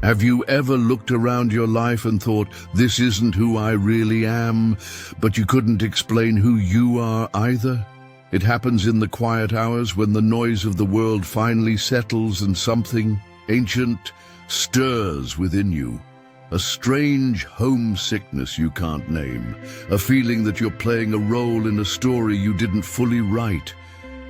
Have you ever looked around your life and thought, this isn't who I really am, but you couldn't explain who you are either? It happens in the quiet hours when the noise of the world finally settles and something ancient stirs within you. A strange homesickness you can't name, a feeling that you're playing a role in a story you didn't fully write.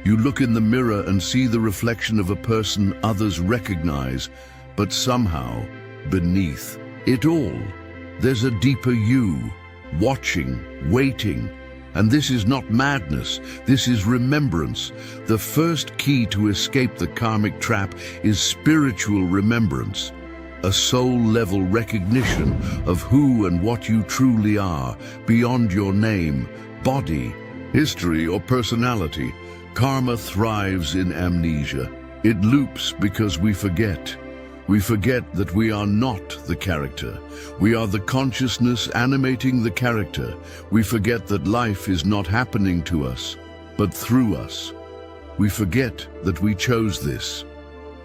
You look in the mirror and see the reflection of a person others recognize, but somehow, beneath it all, there's a deeper you, watching, waiting. And this is not madness, this is remembrance. The first key to escape the karmic trap is spiritual remembrance, a soul-level recognition of who and what you truly are, beyond your name, body, history, or personality. Karma thrives in amnesia. It loops because we forget. We forget that we are not the character. We are the consciousness animating the character. We forget that life is not happening to us, but through us. We forget that we chose this,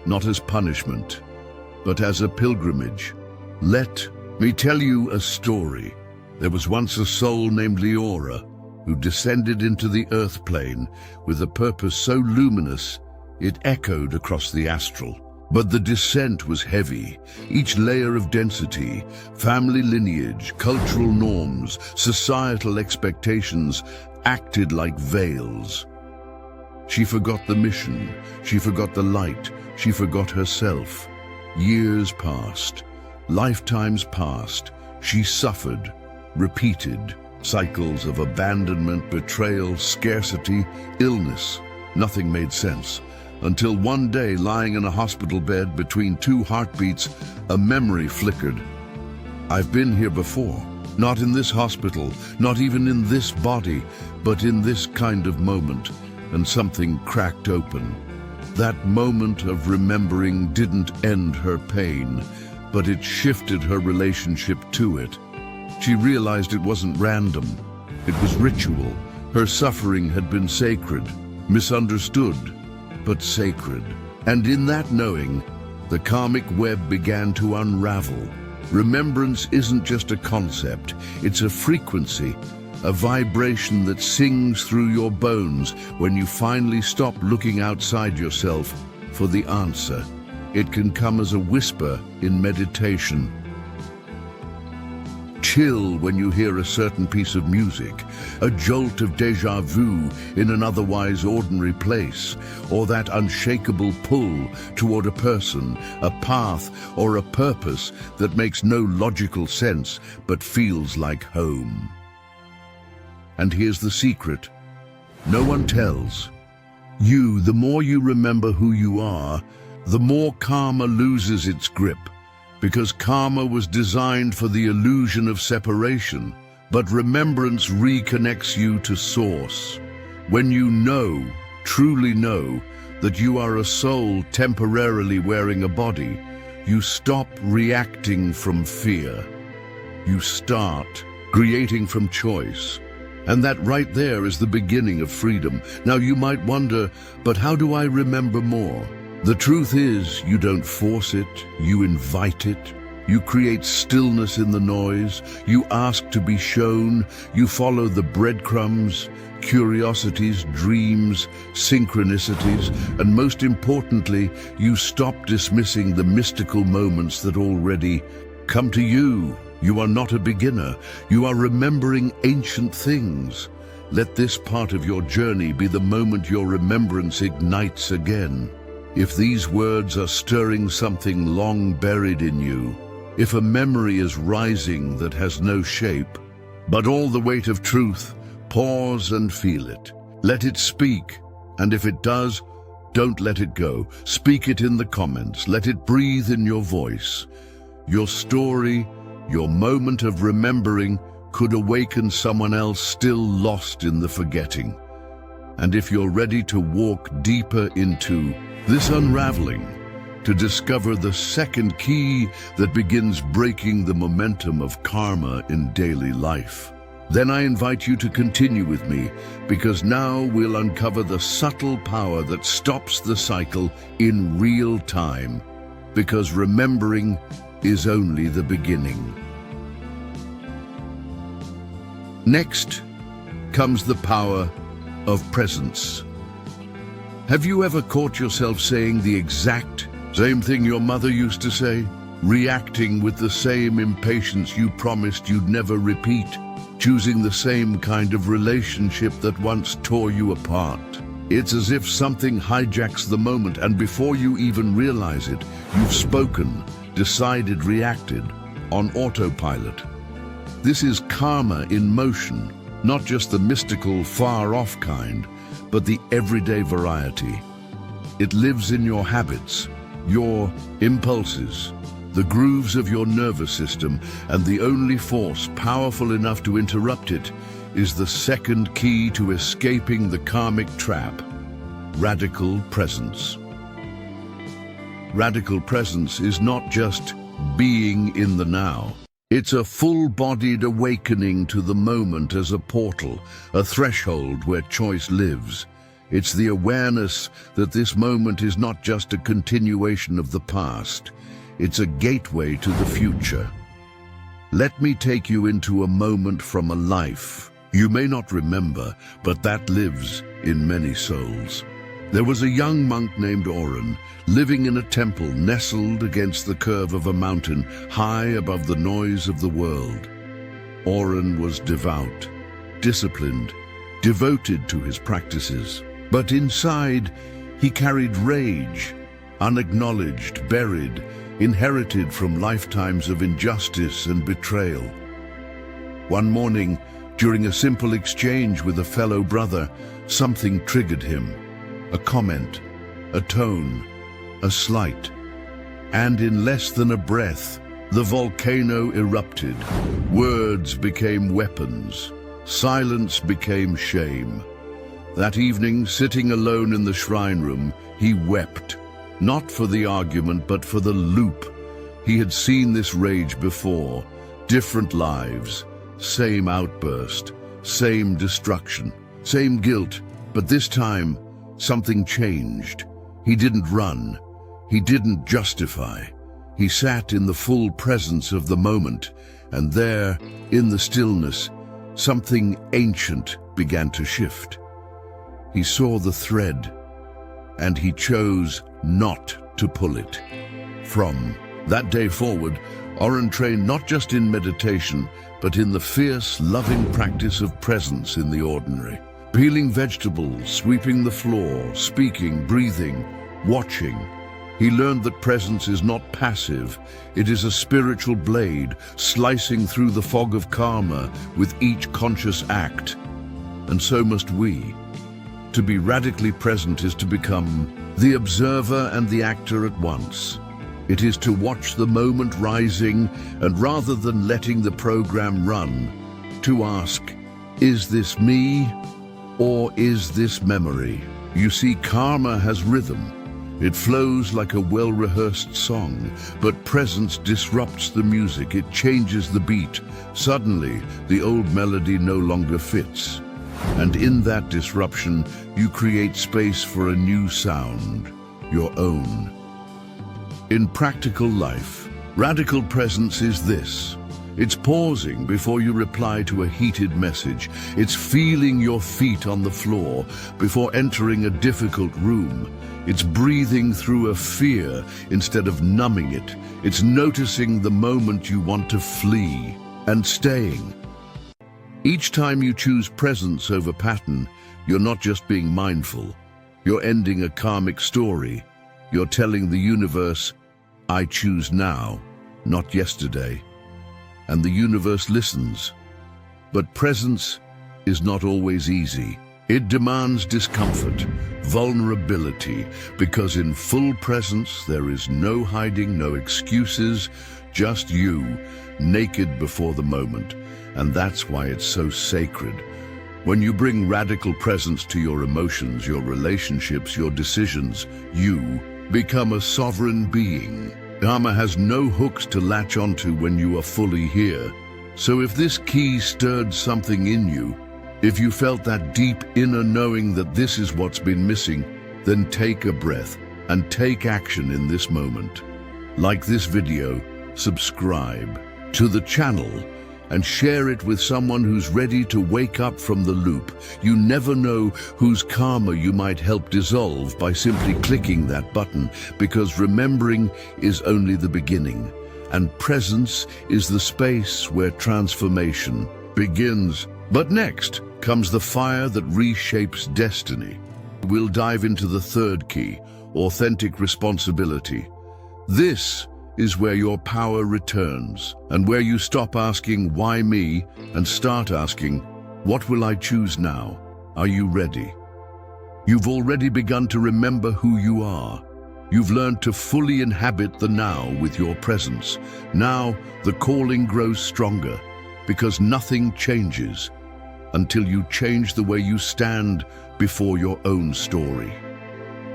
not as punishment, but as a pilgrimage. Let me tell you a story. There was once a soul named Leora who descended into the earth plane with a purpose so luminous it echoed across the astral. But the descent was heavy. Each layer of density, family lineage, cultural norms, societal expectations acted like veils. She forgot the mission, she forgot the light, she forgot herself. Years passed, lifetimes passed. She suffered, repeated cycles of abandonment, betrayal, scarcity, illness. Nothing made sense. Until one day, lying in a hospital bed between two heartbeats, a memory flickered. I've been here before. Not in this hospital, not even in this body, but in this kind of moment. And something cracked open. That moment of remembering didn't end her pain, but it shifted her relationship to it. She realized it wasn't random. It was ritual. Her suffering had been sacred, misunderstood, but sacred. And in that knowing, the karmic web began to unravel. Remembrance isn't just a concept, it's a frequency, a vibration that sings through your bones when you finally stop looking outside yourself for the answer. It can come as a whisper in meditation. Chill when you hear a certain piece of music, a jolt of déjà vu in an otherwise ordinary place, or that unshakable pull toward a person, a path, or a purpose that makes no logical sense but feels like home. And here's the secret. No one tells. The more you remember who you are, the more karma loses its grip. Because karma was designed for the illusion of separation, but remembrance reconnects you to source. When you know, truly know, that you are a soul temporarily wearing a body, you stop reacting from fear. You start creating from choice. And that right there is the beginning of freedom. Now you might wonder, but how do I remember more? The truth is, you don't force it, you invite it. You create stillness in the noise, you ask to be shown, you follow the breadcrumbs, curiosities, dreams, synchronicities, and most importantly, you stop dismissing the mystical moments that already come to you. You are not a beginner, you are remembering ancient things. Let this part of your journey be the moment your remembrance ignites again. If these words are stirring something long buried in you, if a memory is rising that has no shape, but all the weight of truth, pause and feel it. Let it speak, and if it does, don't let it go. Speak it in the comments, let it breathe in your voice. Your story, your moment of remembering could awaken someone else still lost in the forgetting. And if you're ready to walk deeper into this unraveling, to discover the second key that begins breaking the momentum of karma in daily life, then I invite you to continue with me, because now we'll uncover the subtle power that stops the cycle in real time. Because remembering is only the beginning. Next comes the power of presence. Have you ever caught yourself saying the exact same thing your mother used to say? Reacting with the same impatience you promised you'd never repeat? Choosing the same kind of relationship that once tore you apart? It's as if something hijacks the moment, and before you even realize it, you've spoken, decided, reacted on autopilot. This is karma in motion, not just the mystical, far-off kind, but the everyday variety. It lives in your habits, your impulses, the grooves of your nervous system, and the only force powerful enough to interrupt it is the second key to escaping the karmic trap: radical presence. Radical presence is not just being in the now. It's a full-bodied awakening to the moment as a portal, a threshold where choice lives. It's the awareness that this moment is not just a continuation of the past. It's a gateway to the future. Let me take you into a moment from a life you may not remember, but that lives in many souls. There was a young monk named Oren, living in a temple nestled against the curve of a mountain, high above the noise of the world. Oren was devout, disciplined, devoted to his practices. But inside, he carried rage, unacknowledged, buried, inherited from lifetimes of injustice and betrayal. One morning, during a simple exchange with a fellow brother, something triggered him. A comment, a tone, a slight. And in less than a breath, the volcano erupted. Words became weapons. Silence became shame. That evening, sitting alone in the shrine room, he wept. Not for the argument, but for the loop. He had seen this rage before. Different lives, same outburst, same destruction, same guilt. But this time, something changed. He didn't run. He didn't justify. He sat in the full presence of the moment, and there, in the stillness, something ancient began to shift. He saw the thread, and he chose not to pull it. From that day forward, Oren trained not just in meditation, but in the fierce, loving practice of presence in the ordinary. Peeling vegetables, sweeping the floor, speaking, breathing, watching. He learned that presence is not passive. It is a spiritual blade, slicing through the fog of karma with each conscious act. And so must we. To be radically present is to become the observer and the actor at once. It is to watch the moment rising, and rather than letting the program run, to ask, is this me or is this memory? You see, karma has rhythm. It flows like a well-rehearsed song, but presence disrupts the music. It changes the beat. Suddenly, the old melody no longer fits. And in that disruption, you create space for a new sound, your own. In practical life, radical presence is this. It's pausing before you reply to a heated message. It's feeling your feet on the floor before entering a difficult room. It's breathing through a fear instead of numbing it. It's noticing the moment you want to flee and staying. Each time you choose presence over pattern, you're not just being mindful. You're ending a karmic story. You're telling the universe, I choose now, not yesterday. And the universe listens. But presence is not always easy. It demands discomfort, vulnerability, because in full presence there is no hiding, no excuses, just you, naked before the moment. And that's why it's so sacred. When you bring radical presence to your emotions, your relationships, your decisions, you become a sovereign being. Karma has no hooks to latch onto when you are fully here. So if this key stirred something in you, if you felt that deep inner knowing that this is what's been missing, then take a breath and take action in this moment. Like this video, subscribe to the channel and share it with someone who's ready to wake up from the loop. You never know whose karma you might help dissolve by simply clicking that button, because remembering is only the beginning, and presence is the space where transformation begins. But next comes the fire that reshapes destiny. We'll dive into the third key, authentic responsibility. This is where your power returns, and where you stop asking, "Why me?" and start asking, "What will I choose now?" Are you ready? You've already begun to remember who you are. You've learned to fully inhabit the now with your presence. Now the calling grows stronger, because nothing changes until you change the way you stand before your own story.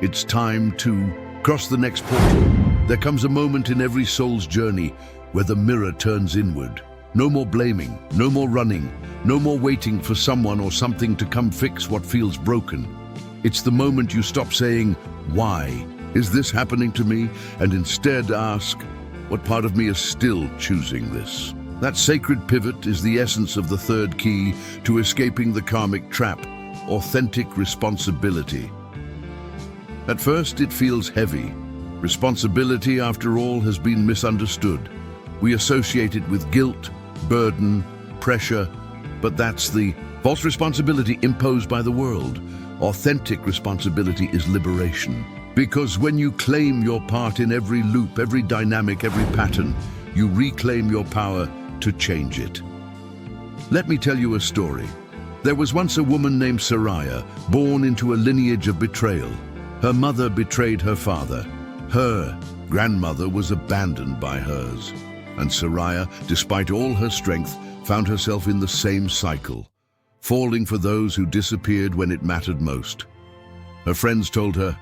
It's time to cross the next portal. There comes a moment in every soul's journey where the mirror turns inward. No more blaming, no more running, no more waiting for someone or something to come fix what feels broken. It's the moment you stop saying, "Why is this happening to me?" and instead ask, "What part of me is still choosing this?" That sacred pivot is the essence of the third key to escaping the karmic trap, authentic responsibility. At first, it feels heavy. Responsibility, after all, has been misunderstood. We associate it with guilt, burden, pressure, but that's the false responsibility imposed by the world. Authentic responsibility is liberation. Because when you claim your part in every loop, every dynamic, every pattern, you reclaim your power to change it. Let me tell you a story. There was once a woman named Saraya, born into a lineage of betrayal. Her mother betrayed her father. Her grandmother was abandoned by hers. And Saraya, despite all her strength, found herself in the same cycle, falling for those who disappeared when it mattered most. Her friends told her,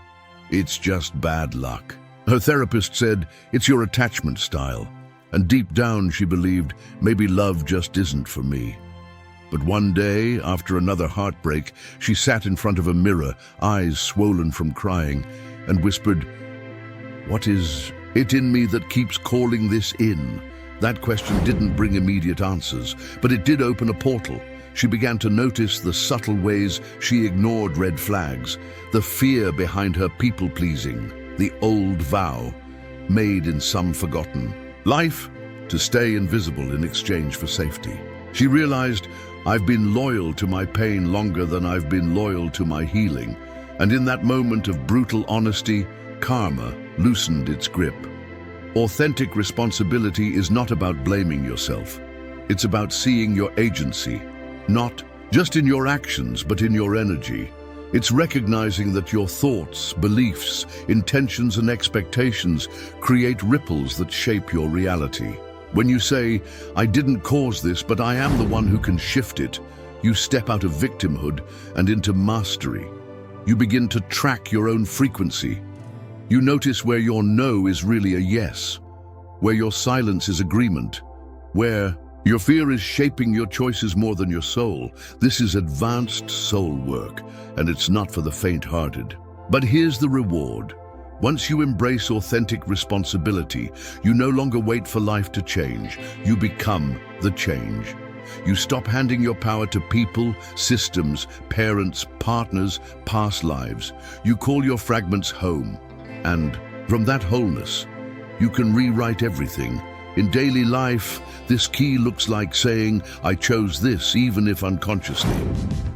"It's just bad luck." Her therapist said, "It's your attachment style." And deep down she believed, maybe love just isn't for me. But one day, after another heartbreak, she sat in front of a mirror, eyes swollen from crying, and whispered, "What is it in me that keeps calling this in?" That question didn't bring immediate answers, but it did open a portal. She began to notice the subtle ways she ignored red flags, the fear behind her people-pleasing, the old vow, made in some forgotten life, to stay invisible in exchange for safety. She realized, "I've been loyal to my pain longer than I've been loyal to my healing." And in that moment of brutal honesty, karma loosened its grip. Authentic responsibility is not about blaming yourself. It's about seeing your agency, not just in your actions, but in your energy. It's recognizing that your thoughts, beliefs, intentions, and expectations create ripples that shape your reality. When you say, "I didn't cause this, but I am the one who can shift it," you step out of victimhood and into mastery. You begin to track your own frequency. You notice where your no is really a yes, where your silence is agreement, where your fear is shaping your choices more than your soul. This is advanced soul work, and it's not for the faint-hearted. But here's the reward. Once you embrace authentic responsibility, you no longer wait for life to change. You become the change. You stop handing your power to people, systems, parents, partners, past lives. You call your fragments home. And from that wholeness, you can rewrite everything. In daily life, this key looks like saying, "I chose this," even if unconsciously.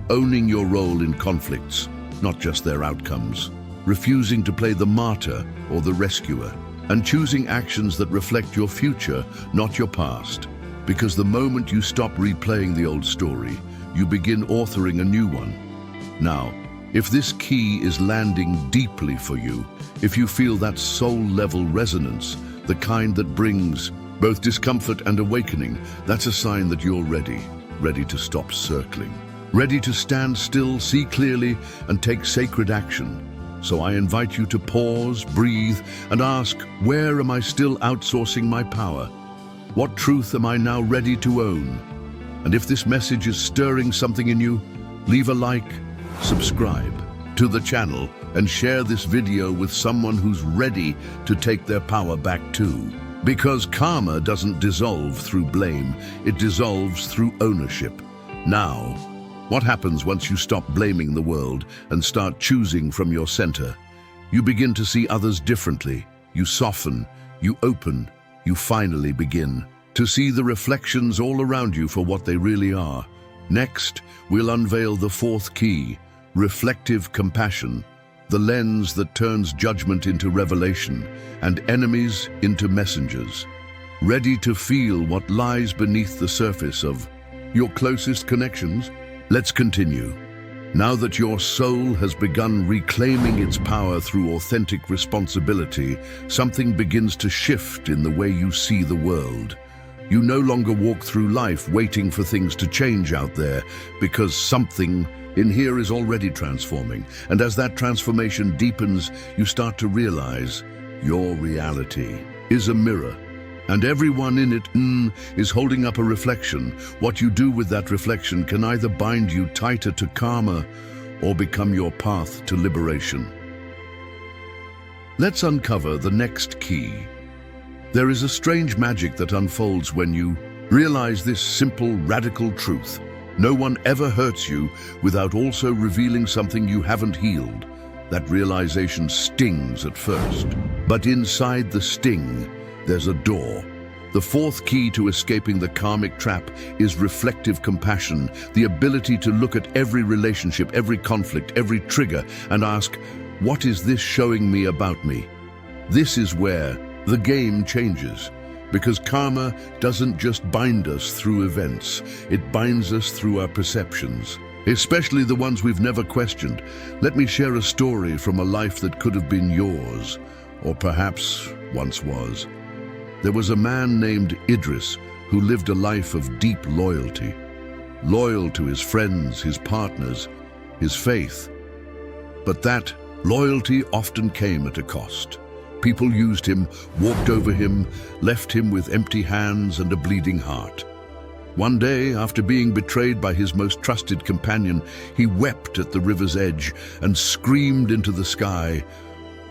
Owning your role in conflicts, not just their outcomes. Refusing to play the martyr or the rescuer. And choosing actions that reflect your future, not your past. Because the moment you stop replaying the old story, you begin authoring a new one. Now, if this key is landing deeply for you, if you feel that soul-level resonance, the kind that brings both discomfort and awakening, that's a sign that you're ready to stop circling. Ready to stand still, see clearly, and take sacred action. So I invite you to pause, breathe, and ask, where am I still outsourcing my power? What truth am I now ready to own? And if this message is stirring something in you, leave a like, subscribe to the channel, and share this video with someone who's ready to take their power back too. Because karma doesn't dissolve through blame, it dissolves through ownership. Now, what happens once you stop blaming the world and start choosing from your center? You begin to see others differently. You soften, you open, you finally begin to see the reflections all around you for what they really are. Next, we'll unveil the fourth key, reflective compassion, the lens that turns judgment into revelation and enemies into messengers. Ready to feel what lies beneath the surface of your closest connections? Let's continue. Now that your soul has begun reclaiming its power through authentic responsibility, something begins to shift in the way you see the world. You no longer walk through life waiting for things to change out there, because something in here is already transforming. And as that transformation deepens, you start to realize your reality is a mirror, and everyone in it is holding up a reflection. What you do with that reflection can either bind you tighter to karma or become your path to liberation. Let's uncover the next key. There is a strange magic that unfolds when you realize this simple, radical truth. No one ever hurts you without also revealing something you haven't healed. That realization stings at first, but inside the sting, there's a door. The fourth key to escaping the karmic trap is reflective compassion, the ability to look at every relationship, every conflict, every trigger, and ask, what is this showing me about me? This is where the game changes, because karma doesn't just bind us through events, it binds us through our perceptions, especially the ones we've never questioned. Let me share a story from a life that could have been yours, or perhaps once was. There was a man named Idris who lived a life of deep loyalty, loyal to his friends, his partners, his faith. But that loyalty often came at a cost. People used him, walked over him, left him with empty hands and a bleeding heart. One day, after being betrayed by his most trusted companion, he wept at the river's edge and screamed into the sky,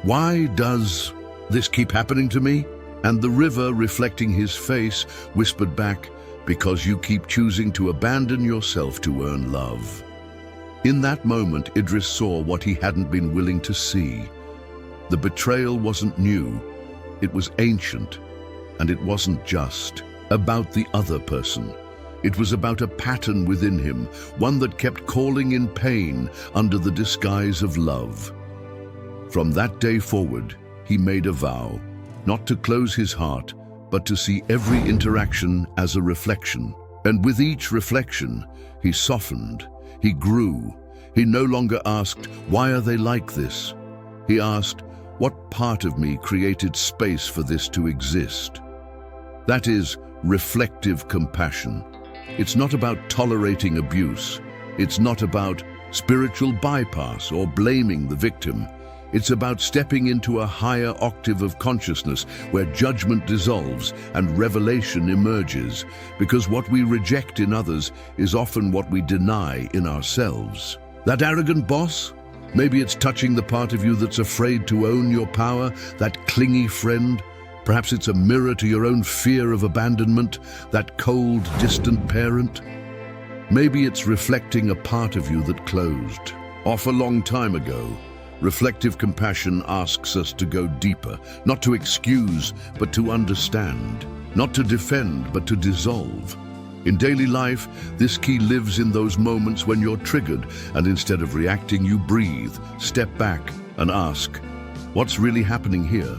"Why does this keep happening to me?" And the river, reflecting his face, whispered back, "Because you keep choosing to abandon yourself to earn love." In that moment, Idris saw what he hadn't been willing to see. The betrayal wasn't new, it was ancient, and it wasn't just about the other person. It was about a pattern within him, one that kept calling in pain under the disguise of love. From that day forward, he made a vow, not to close his heart, but to see every interaction as a reflection. And with each reflection, he softened, he grew. He no longer asked, "Why are they like this?" He asked, "What part of me created space for this to exist?" That is reflective compassion. It's not about tolerating abuse. It's not about spiritual bypass or blaming the victim. It's about stepping into a higher octave of consciousness where judgment dissolves and revelation emerges, because what we reject in others is often what we deny in ourselves. That arrogant boss? Maybe it's touching the part of you that's afraid to own your power, that clingy friend. Perhaps it's a mirror to your own fear of abandonment, that cold, distant parent. Maybe it's reflecting a part of you that closed off a long time ago. Reflective compassion asks us to go deeper, not to excuse, but to understand, not to defend, but to dissolve. In daily life, this key lives in those moments when you're triggered, and instead of reacting, you breathe, step back, and ask, what's really happening here?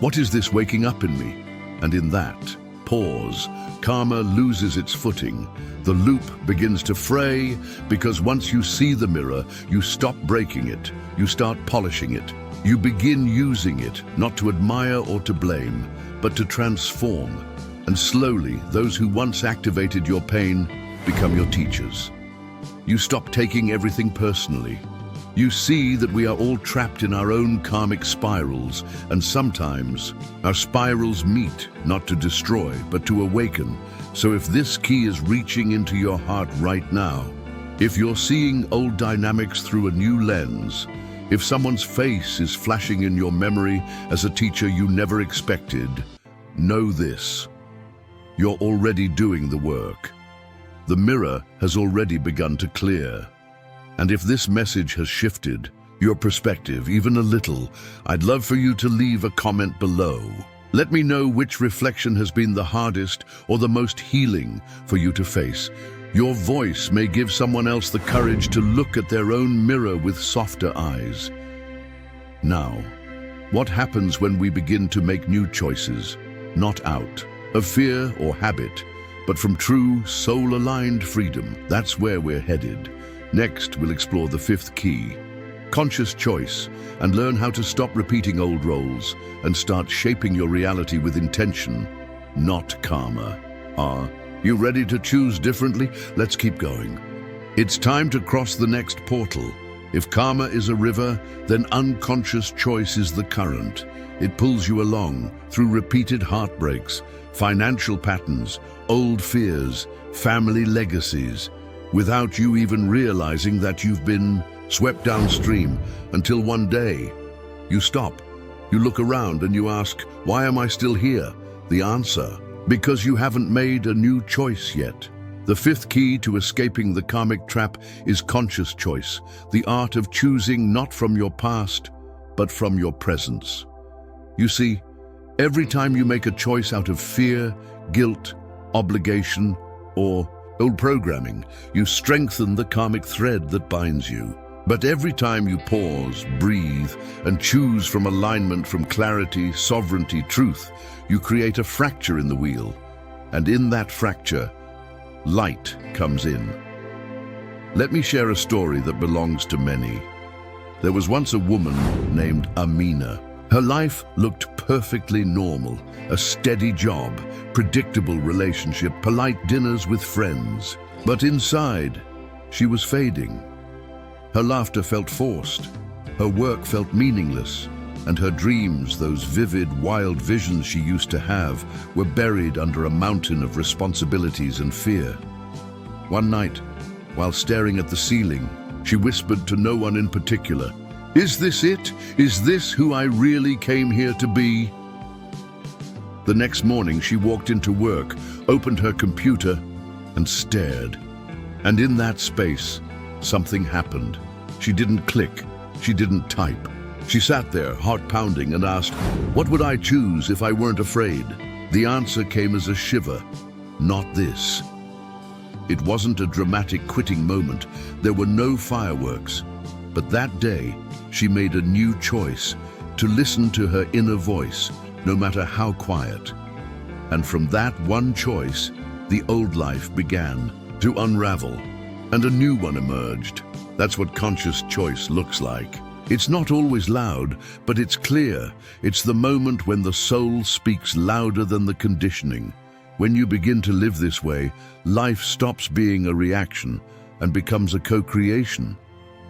What is this waking up in me? And in that pause, karma loses its footing. The loop begins to fray, because once you see the mirror, you stop breaking it, you start polishing it. You begin using it, not to admire or to blame, but to transform. And slowly, those who once activated your pain become your teachers. You stop taking everything personally. You see that we are all trapped in our own karmic spirals, and sometimes our spirals meet, not to destroy, but to awaken. So if this key is reaching into your heart right now, if you're seeing old dynamics through a new lens, if someone's face is flashing in your memory as a teacher you never expected, know this. You're already doing the work. The mirror has already begun to clear. And if this message has shifted your perspective even a little, I'd love for you to leave a comment below. Let me know which reflection has been the hardest or the most healing for you to face. Your voice may give someone else the courage to look at their own mirror with softer eyes. Now, what happens when we begin to make new choices, not out of fear or habit, but from true, soul-aligned freedom? That's where we're headed. Next, we'll explore the fifth key, conscious choice, and learn how to stop repeating old roles and start shaping your reality with intention, not karma. Are you ready to choose differently? Let's keep going. It's time to cross the next portal. If karma is a river, then unconscious choice is the current. It pulls you along through repeated heartbreaks, financial patterns, old fears, family legacies, without you even realizing that you've been swept downstream, until one day you stop, you look around and you ask, why am I still here? The answer, because you haven't made a new choice yet. The fifth key to escaping the karmic trap is conscious choice, the art of choosing not from your past, but from your presence. You see, every time you make a choice out of fear, guilt, obligation, or old programming, you strengthen the karmic thread that binds you. But every time you pause, breathe, and choose from alignment, from clarity, sovereignty, truth, you create a fracture in the wheel. And in that fracture, light comes in. Let me share a story that belongs to many. There was once a woman named Amina. Her life looked perfectly normal, a steady job, predictable relationship, polite dinners with friends. But inside, she was fading. Her laughter felt forced, her work felt meaningless, and her dreams, those vivid, wild visions she used to have, were buried under a mountain of responsibilities and fear. One night, while staring at the ceiling, she whispered to no one in particular, "Is this it? Is this who I really came here to be?" The next morning, she walked into work, opened her computer, and stared. And in that space, something happened. She didn't click, she didn't type. She sat there, heart pounding, and asked, "What would I choose if I weren't afraid?" The answer came as a shiver. Not this. It wasn't a dramatic quitting moment. There were no fireworks. But that day, she made a new choice, to listen to her inner voice, no matter how quiet. And from that one choice, the old life began to unravel, and a new one emerged. That's what conscious choice looks like. It's not always loud, but it's clear. It's the moment when the soul speaks louder than the conditioning. When you begin to live this way, life stops being a reaction and becomes a co-creation.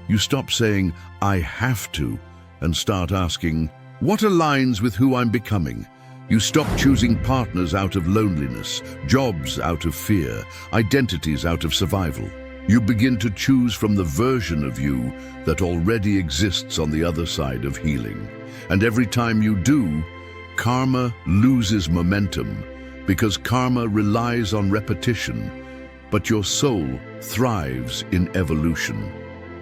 You stop saying, "I have to," and start asking, "What aligns with who I'm becoming?" You stop choosing partners out of loneliness, jobs out of fear, identities out of survival. You begin to choose from the version of you that already exists on the other side of healing. And every time you do, karma loses momentum, because karma relies on repetition, but your soul thrives in evolution.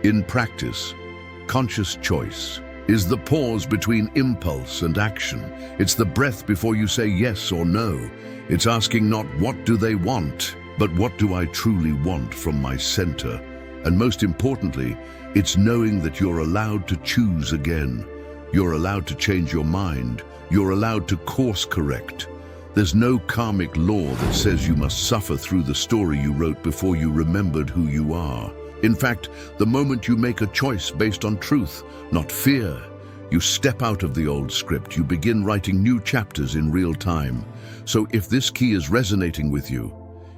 In practice, conscious choice is the pause between impulse and action. It's the breath before you say yes or no. It's asking not what do they want, but what do I truly want from my center? And most importantly, it's knowing that you're allowed to choose again. You're allowed to change your mind. You're allowed to course correct. There's no karmic law that says you must suffer through the story you wrote before you remembered who you are. In fact, the moment you make a choice based on truth, not fear, you step out of the old script. You begin writing new chapters in real time. So if this key is resonating with you,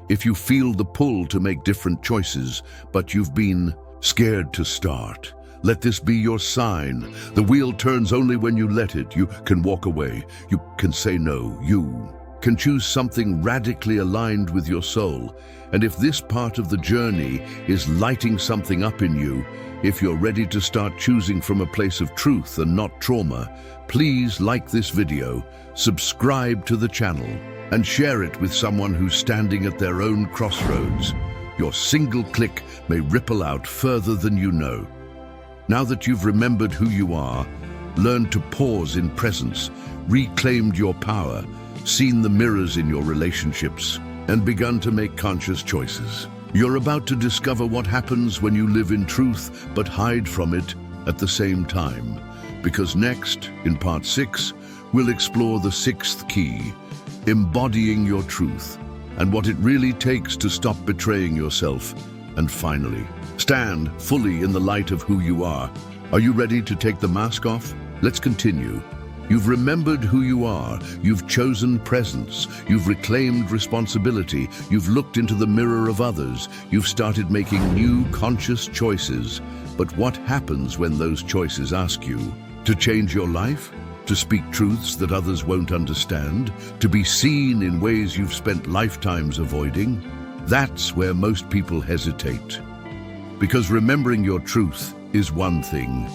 if you feel the pull to make different choices, but you've been scared to start, let this be your sign. The wheel turns only when you let it. You can walk away. You can say no. You can choose something radically aligned with your soul. And if this part of the journey is lighting something up in you, if you're ready to start choosing from a place of truth and not trauma, please like this video, subscribe to the channel, and share it with someone who's standing at their own crossroads. Your single click may ripple out further than you know. Now that you've remembered who you are, learned to pause in presence, reclaimed your power, seen the mirrors in your relationships, and begun to make conscious choices, you're about to discover what happens when you live in truth but hide from it at the same time. Because next, in part 6, we'll explore the 6th key, embodying your truth, and what it really takes to stop betraying yourself. And finally, stand fully in the light of who you are. Are you ready to take the mask off? Let's continue. You've remembered who you are, you've chosen presence, you've reclaimed responsibility, you've looked into the mirror of others, you've started making new conscious choices. But what happens when those choices ask you to change your life? To speak truths that others won't understand? To be seen in ways you've spent lifetimes avoiding? That's where most people hesitate. Because remembering your truth is one thing,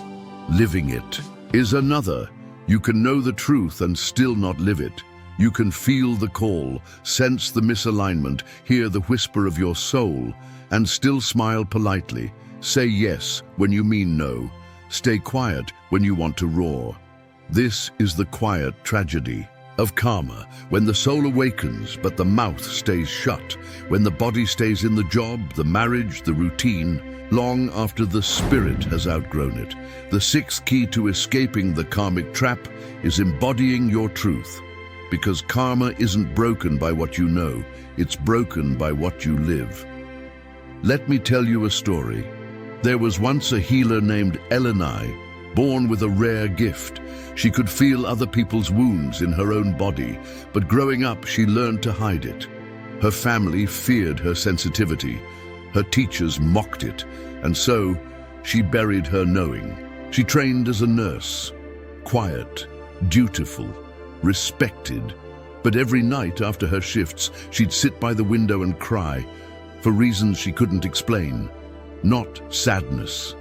living it is another. You can know the truth and still not live it. You can feel the call, sense the misalignment, hear the whisper of your soul, and still smile politely. Say yes when you mean no. Stay quiet when you want to roar. This is the quiet tragedy of karma, when the soul awakens but the mouth stays shut, when the body stays in the job, the marriage, the routine, long after the spirit has outgrown it. The 6th key to escaping the karmic trap is embodying your truth. Because karma isn't broken by what you know, it's broken by what you live. Let me tell you a story. There was once a healer named Eleni, born with a rare gift. She could feel other people's wounds in her own body, but growing up she learned to hide it. Her family feared her sensitivity. Her teachers mocked it, and so she buried her knowing. She trained as a nurse, quiet, dutiful, respected. But every night after her shifts, she'd sit by the window and cry, for reasons she couldn't explain. Not sadness,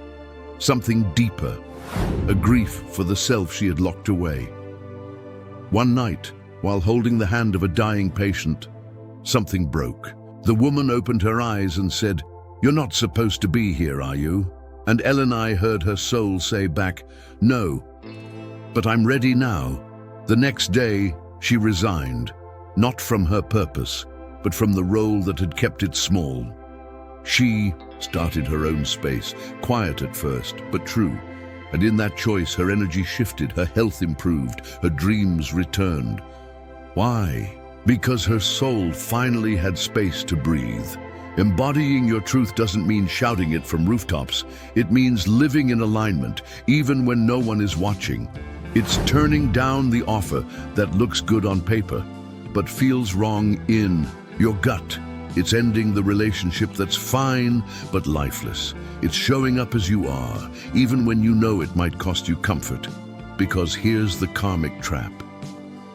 something deeper, a grief for the self she had locked away. One night, while holding the hand of a dying patient, something broke. The woman opened her eyes and said, "You're not supposed to be here, are you?" And Eleni heard her soul say back, "No, but I'm ready now." The next day, she resigned, not from her purpose, but from the role that had kept it small. She started her own space, quiet at first, but true. And in that choice, her energy shifted, her health improved, her dreams returned. Why? Because her soul finally had space to breathe. Embodying your truth doesn't mean shouting it from rooftops. It means living in alignment, even when no one is watching. It's turning down the offer that looks good on paper, but feels wrong in your gut. It's ending the relationship that's fine, but lifeless. It's showing up as you are, even when you know it might cost you comfort. Because here's the karmic trap.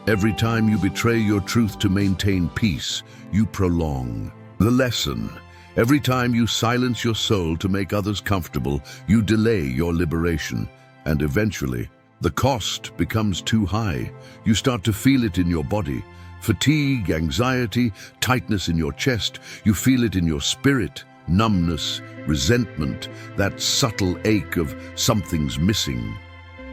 Every time you betray your truth to maintain peace, you prolong the lesson. Every time you silence your soul to make others comfortable, you delay your liberation. And eventually, the cost becomes too high. You start to feel it in your body. Fatigue, anxiety, tightness in your chest. You feel it in your spirit. Numbness, resentment, that subtle ache of something's missing.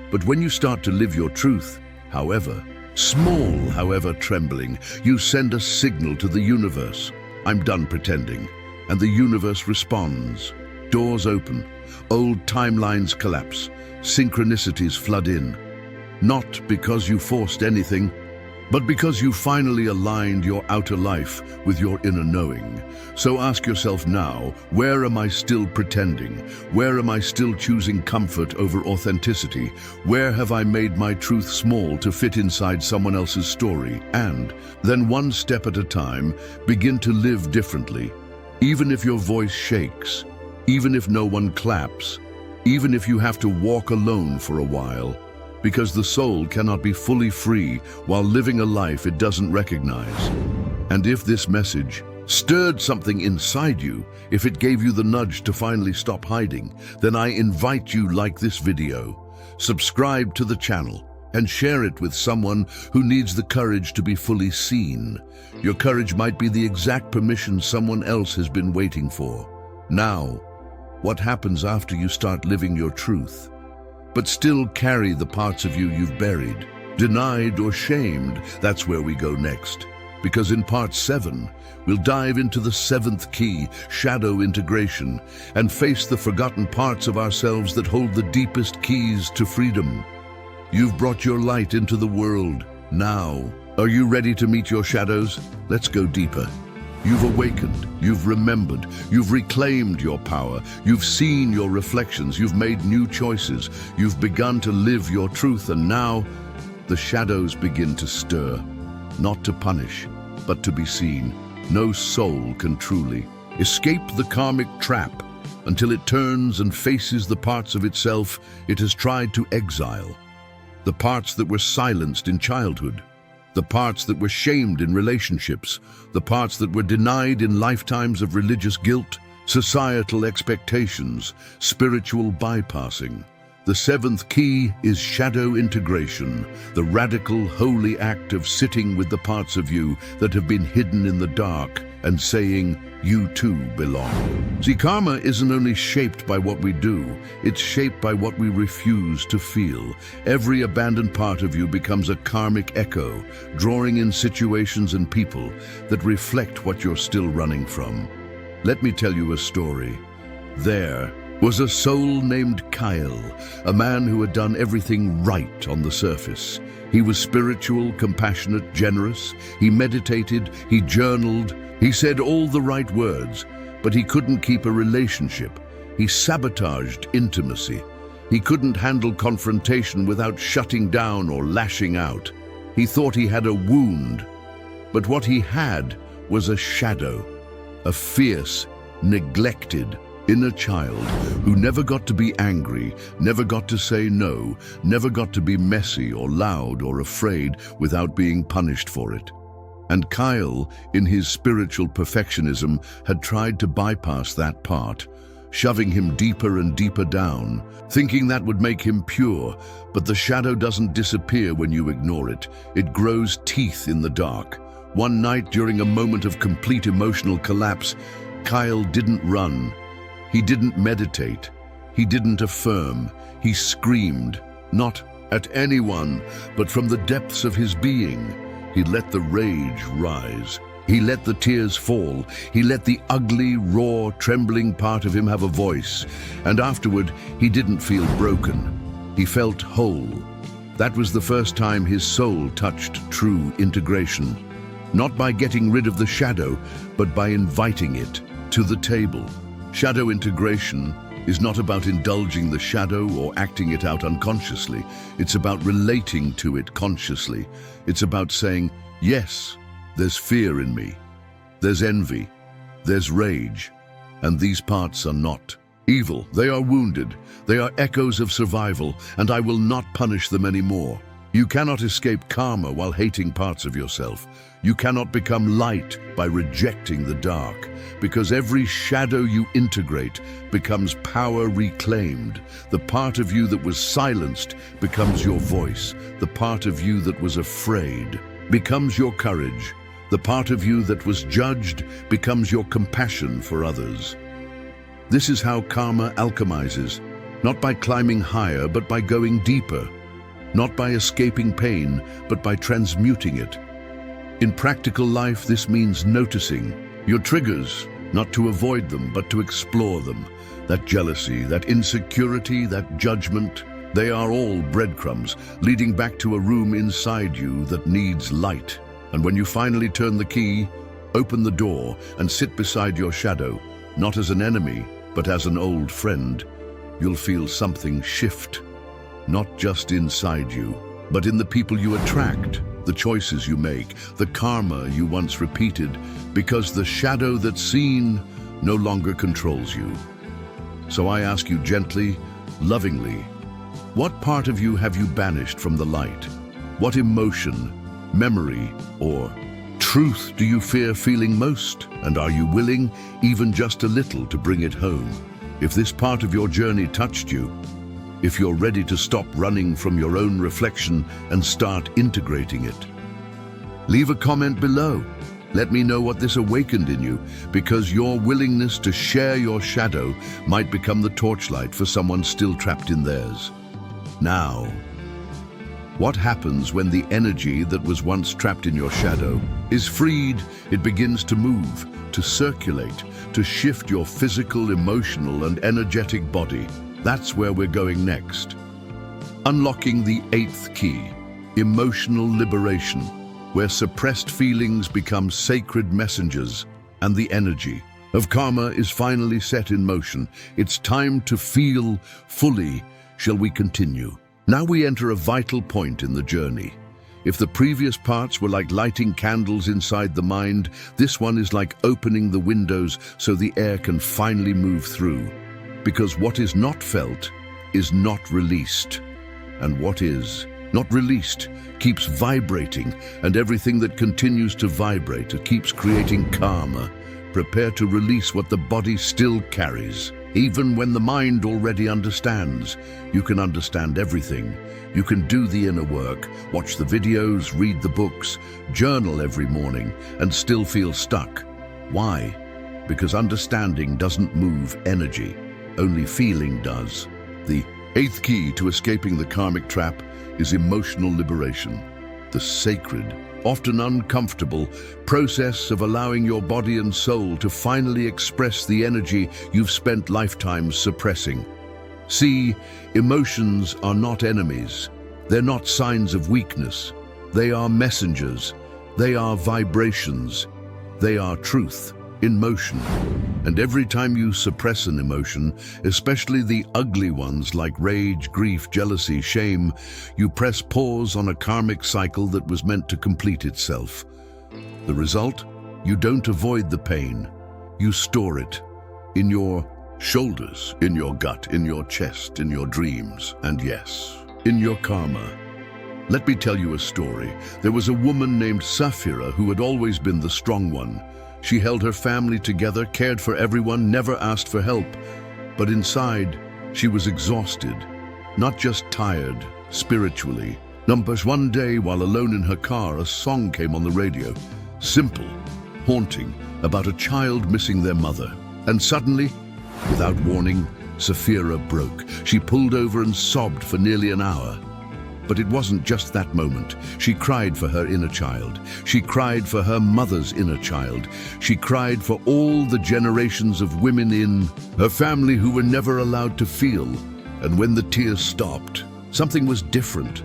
But when you start to live your truth, however small, however trembling, you send a signal to the universe. I'm done pretending. And the universe responds. Doors open. Old timelines collapse. Synchronicities flood in. Not because you forced anything, but because you finally aligned your outer life with your inner knowing. So ask yourself now, where am I still pretending? Where am I still choosing comfort over authenticity? Where have I made my truth small to fit inside someone else's story? And then, one step at a time, begin to live differently. Even if your voice shakes, even if no one claps, even if you have to walk alone for a while, because the soul cannot be fully free while living a life it doesn't recognize. And if this message stirred something inside you, if it gave you the nudge to finally stop hiding, then I invite you, like this video, subscribe to the channel, and share it with someone who needs the courage to be fully seen. Your courage might be the exact permission someone else has been waiting for. Now, what happens after you start living your truth, but still carry the parts of you you've buried, denied, or shamed? That's where we go next. Because in part 7, we'll dive into the 7th key, shadow integration, and face the forgotten parts of ourselves that hold the deepest keys to freedom. You've brought your light into the world. Now, are you ready to meet your shadows? Let's go deeper. You've awakened, you've remembered, you've reclaimed your power, you've seen your reflections, you've made new choices, you've begun to live your truth, and now the shadows begin to stir. Not to punish, but to be seen. No soul can truly escape the karmic trap until it turns and faces the parts of itself it has tried to exile. The parts that were silenced in childhood, the parts that were shamed in relationships, the parts that were denied in lifetimes of religious guilt, societal expectations, spiritual bypassing. The 7th key is shadow integration, the radical, holy act of sitting with the parts of you that have been hidden in the dark and saying, you too belong. See, karma isn't only shaped by what we do, it's shaped by what we refuse to feel. Every abandoned part of you becomes a karmic echo, drawing in situations and people that reflect what you're still running from. Let me tell you a story. There was a soul named Kyle, a man who had done everything right on the surface. He was spiritual, compassionate, generous. He meditated, he journaled, he said all the right words, but he couldn't keep a relationship. He sabotaged intimacy. He couldn't handle confrontation without shutting down or lashing out. He thought he had a wound, but what he had was a shadow, a fierce, neglected inner child who never got to be angry, never got to say no, never got to be messy or loud or afraid without being punished for it. And Kyle, in his spiritual perfectionism, had tried to bypass that part, shoving him deeper and deeper down, thinking that would make him pure. But the shadow doesn't disappear when you ignore it. It grows teeth in the dark. One night, during a moment of complete emotional collapse, Kyle didn't run. He didn't meditate. He didn't affirm. He screamed, not at anyone, but from the depths of his being. He let the rage rise. He let the tears fall. He let the ugly, raw, trembling part of him have a voice. And afterward, he didn't feel broken. He felt whole. That was the first time his soul touched true integration. Not by getting rid of the shadow, but by inviting it to the table. Shadow integration is not about indulging the shadow or acting it out unconsciously. It's about relating to it consciously. It's about saying, yes, there's fear in me, there's envy, there's rage, and these parts are not evil. They are wounded, they are echoes of survival, and I will not punish them anymore. You cannot escape karma while hating parts of yourself. You cannot become light by rejecting the dark, because every shadow you integrate becomes power reclaimed. The part of you that was silenced becomes your voice. The part of you that was afraid becomes your courage. The part of you that was judged becomes your compassion for others. This is how karma alchemizes, not by climbing higher, but by going deeper. Not by escaping pain, but by transmuting it. In practical life, this means noticing your triggers, not to avoid them, but to explore them. That jealousy, that insecurity, that judgment, they are all breadcrumbs leading back to a room inside you that needs light. And when you finally turn the key, open the door and sit beside your shadow, not as an enemy, but as an old friend, you'll feel something shift. Not just inside you, but in the people you attract, the choices you make, the karma you once repeated, because the shadow that's seen no longer controls you. So I ask you gently, lovingly, What part of you have you banished from the light? What emotion, memory, or truth do you fear feeling most? And are you willing, even just a little, to bring it home? If this part of your journey touched you, if you're ready to stop running from your own reflection and start integrating it, leave a comment below. Let me know what this awakened in you, because your willingness to share your shadow might become the torchlight for someone still trapped in theirs. Now, what happens when the energy that was once trapped in your shadow is freed? It begins to move, to circulate, to shift your physical, emotional, and energetic body. That's where we're going next. Unlocking the 8th key, emotional liberation, where suppressed feelings become sacred messengers and the energy of karma is finally set in motion. It's time to feel fully. Shall we continue? Now we enter a vital point in the journey. If the previous parts were like lighting candles inside the mind, this one is like opening the windows so the air can finally move through. Because what is not felt is not released. And what is not released keeps vibrating, and everything that continues to vibrate keeps creating karma. Prepare to release what the body still carries. Even when the mind already understands, you can understand everything. You can do the inner work, watch the videos, read the books, journal every morning, and still feel stuck. Why? Because understanding doesn't move energy, only feeling does. The 8th key to escaping the karmic trap is emotional liberation, the sacred, often uncomfortable process of allowing your body and soul to finally express the energy you've spent lifetimes suppressing. See, emotions are not enemies. They're not signs of weakness. They are messengers. They are vibrations. They are truth in motion. And every time you suppress an emotion, especially the ugly ones like rage, grief, jealousy, shame, you press pause on a karmic cycle that was meant to complete itself. The result? You don't avoid the pain. You store it in your shoulders, in your gut, in your chest, in your dreams, and yes, in your karma. Let me tell you a story. There was a woman named Safira who had always been the strong one. She held her family together, cared for everyone, never asked for help. But inside, she was exhausted, not just tired, spiritually. Numbers one day, while alone in her car, a song came on the radio. Simple, haunting, about a child missing their mother. And suddenly, without warning, Safira broke. She pulled over and sobbed for nearly an hour. But it wasn't just that moment. She cried for her inner child. She cried for her mother's inner child. She cried for all the generations of women in her family who were never allowed to feel. And when the tears stopped, something was different.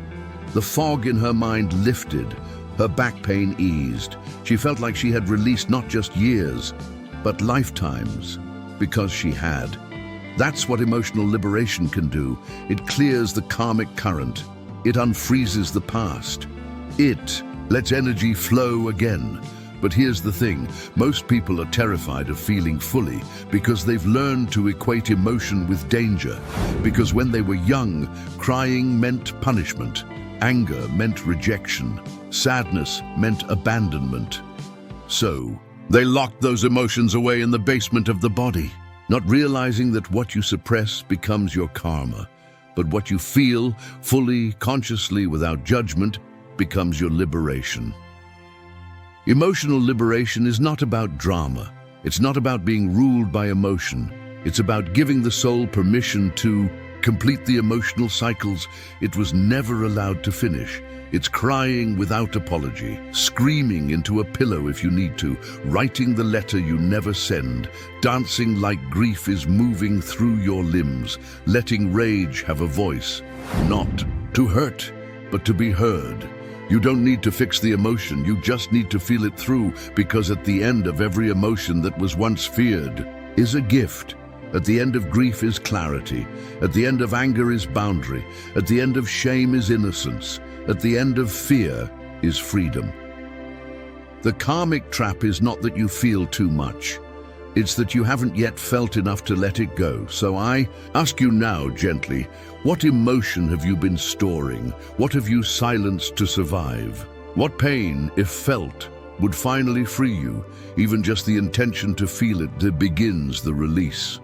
The fog in her mind lifted. Her back pain eased. She felt like she had released not just years, but lifetimes, because she had. That's what emotional liberation can do. It clears the karmic current. It unfreezes the past. It lets energy flow again. But here's the thing, most people are terrified of feeling fully because they've learned to equate emotion with danger. Because when they were young, crying meant punishment, anger meant rejection, sadness meant abandonment. So, they locked those emotions away in the basement of the body, not realizing that what you suppress becomes your karma. But what you feel, fully, consciously, without judgment, becomes your liberation. Emotional liberation is not about drama. It's not about being ruled by emotion. It's about giving the soul permission to complete the emotional cycles it was never allowed to finish. It's crying without apology, screaming into a pillow if you need to, writing the letter you never send, dancing like grief is moving through your limbs, letting rage have a voice, not to hurt, but to be heard. You don't need to fix the emotion, you just need to feel it through, because at the end of every emotion that was once feared is a gift. At the end of grief is clarity. At the end of anger is boundary. At the end of shame is innocence. At the end of fear is freedom. The karmic trap is not that you feel too much, It's that you haven't yet felt enough to let it go. So I ask you now gently, what emotion have you been storing? What have you silenced to survive? What pain, if felt, would finally free you? Even just the intention to feel it that begins the release.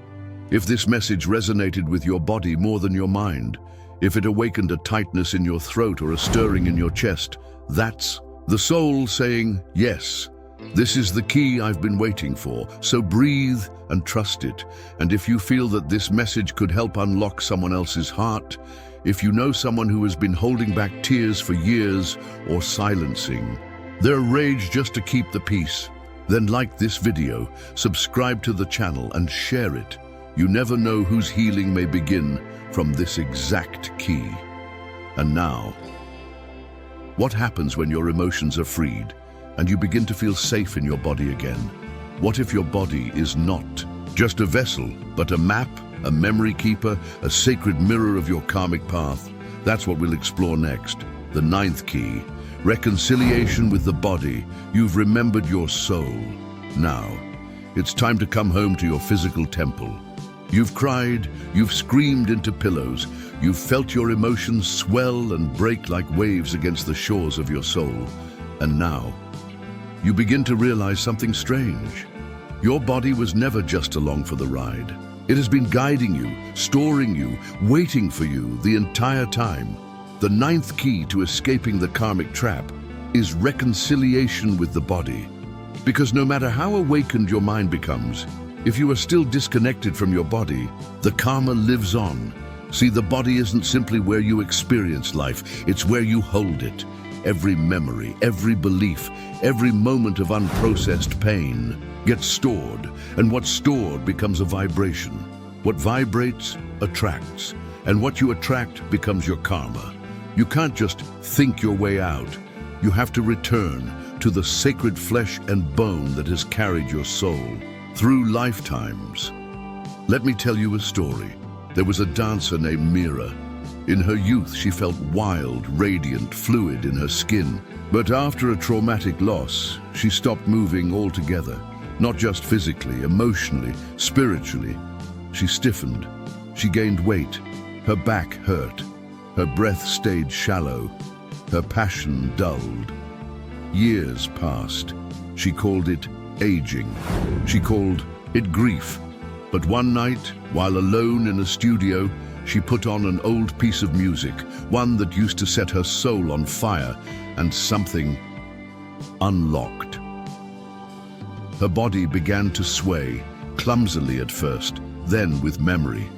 If this message resonated with your body more than your mind, if it awakened a tightness in your throat or a stirring in your chest, that's the soul saying, yes, this is the key I've been waiting for. So breathe and trust it. And if you feel that this message could help unlock someone else's heart, if you know someone who has been holding back tears for years or silencing their rage just to keep the peace, then like this video, subscribe to the channel and share it. You never know whose healing may begin from this exact key. And now, what happens when your emotions are freed and you begin to feel safe in your body again? What if your body is not just a vessel, but a map, a memory keeper, a sacred mirror of your karmic path? That's what we'll explore next. The 9th key, reconciliation with the body. You've remembered your soul. Now, it's time to come home to your physical temple. You've cried, you've screamed into pillows, you've felt your emotions swell and break like waves against the shores of your soul. And now, you begin to realize something strange. Your body was never just along for the ride. It has been guiding you, storing you, waiting for you the entire time. The 9th key to escaping the karmic trap is reconciliation with the body. Because no matter how awakened your mind becomes, if you are still disconnected from your body, the karma lives on. See, the body isn't simply where you experience life, it's where you hold it. Every memory, every belief, every moment of unprocessed pain gets stored, and what's stored becomes a vibration. What vibrates attracts, and what you attract becomes your karma. You can't just think your way out. You have to return to the sacred flesh and bone that has carried your soul through lifetimes. Let me tell you a story. There was a dancer named Mira. In her youth, she felt wild, radiant, fluid in her skin. But after a traumatic loss, she stopped moving altogether. Not just physically, emotionally, spiritually. She stiffened. She gained weight. Her back hurt. Her breath stayed shallow. Her passion dulled. Years passed. She called it aging. She called it grief. But one night, while alone in a studio, she put on an old piece of music, one that used to set her soul on fire, and something unlocked. Her body began to sway, clumsily at first, then with memory.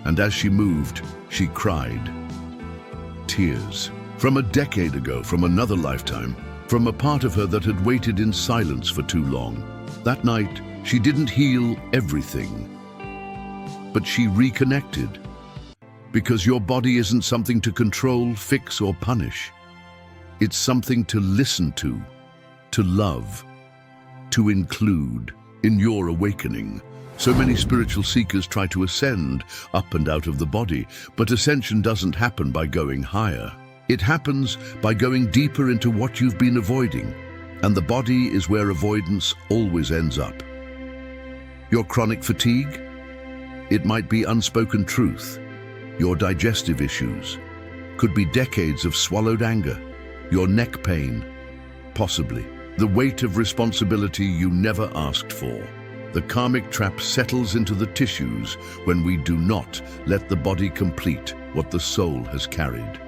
And as she moved, she cried. Tears. From a decade ago, from another lifetime, from a part of her that had waited in silence for too long. That night, she didn't heal everything, but she reconnected. Because your body isn't something to control, fix, or punish. It's something to listen to love, to include in your awakening. So many spiritual seekers try to ascend up and out of the body, but ascension doesn't happen by going higher. It happens by going deeper into what you've been avoiding, and the body is where avoidance always ends up. Your chronic fatigue? It might be unspoken truth. Your digestive issues could be decades of swallowed anger. Your neck pain, possibly. The weight of responsibility you never asked for. The karmic trap settles into the tissues when we do not let the body complete what the soul has carried.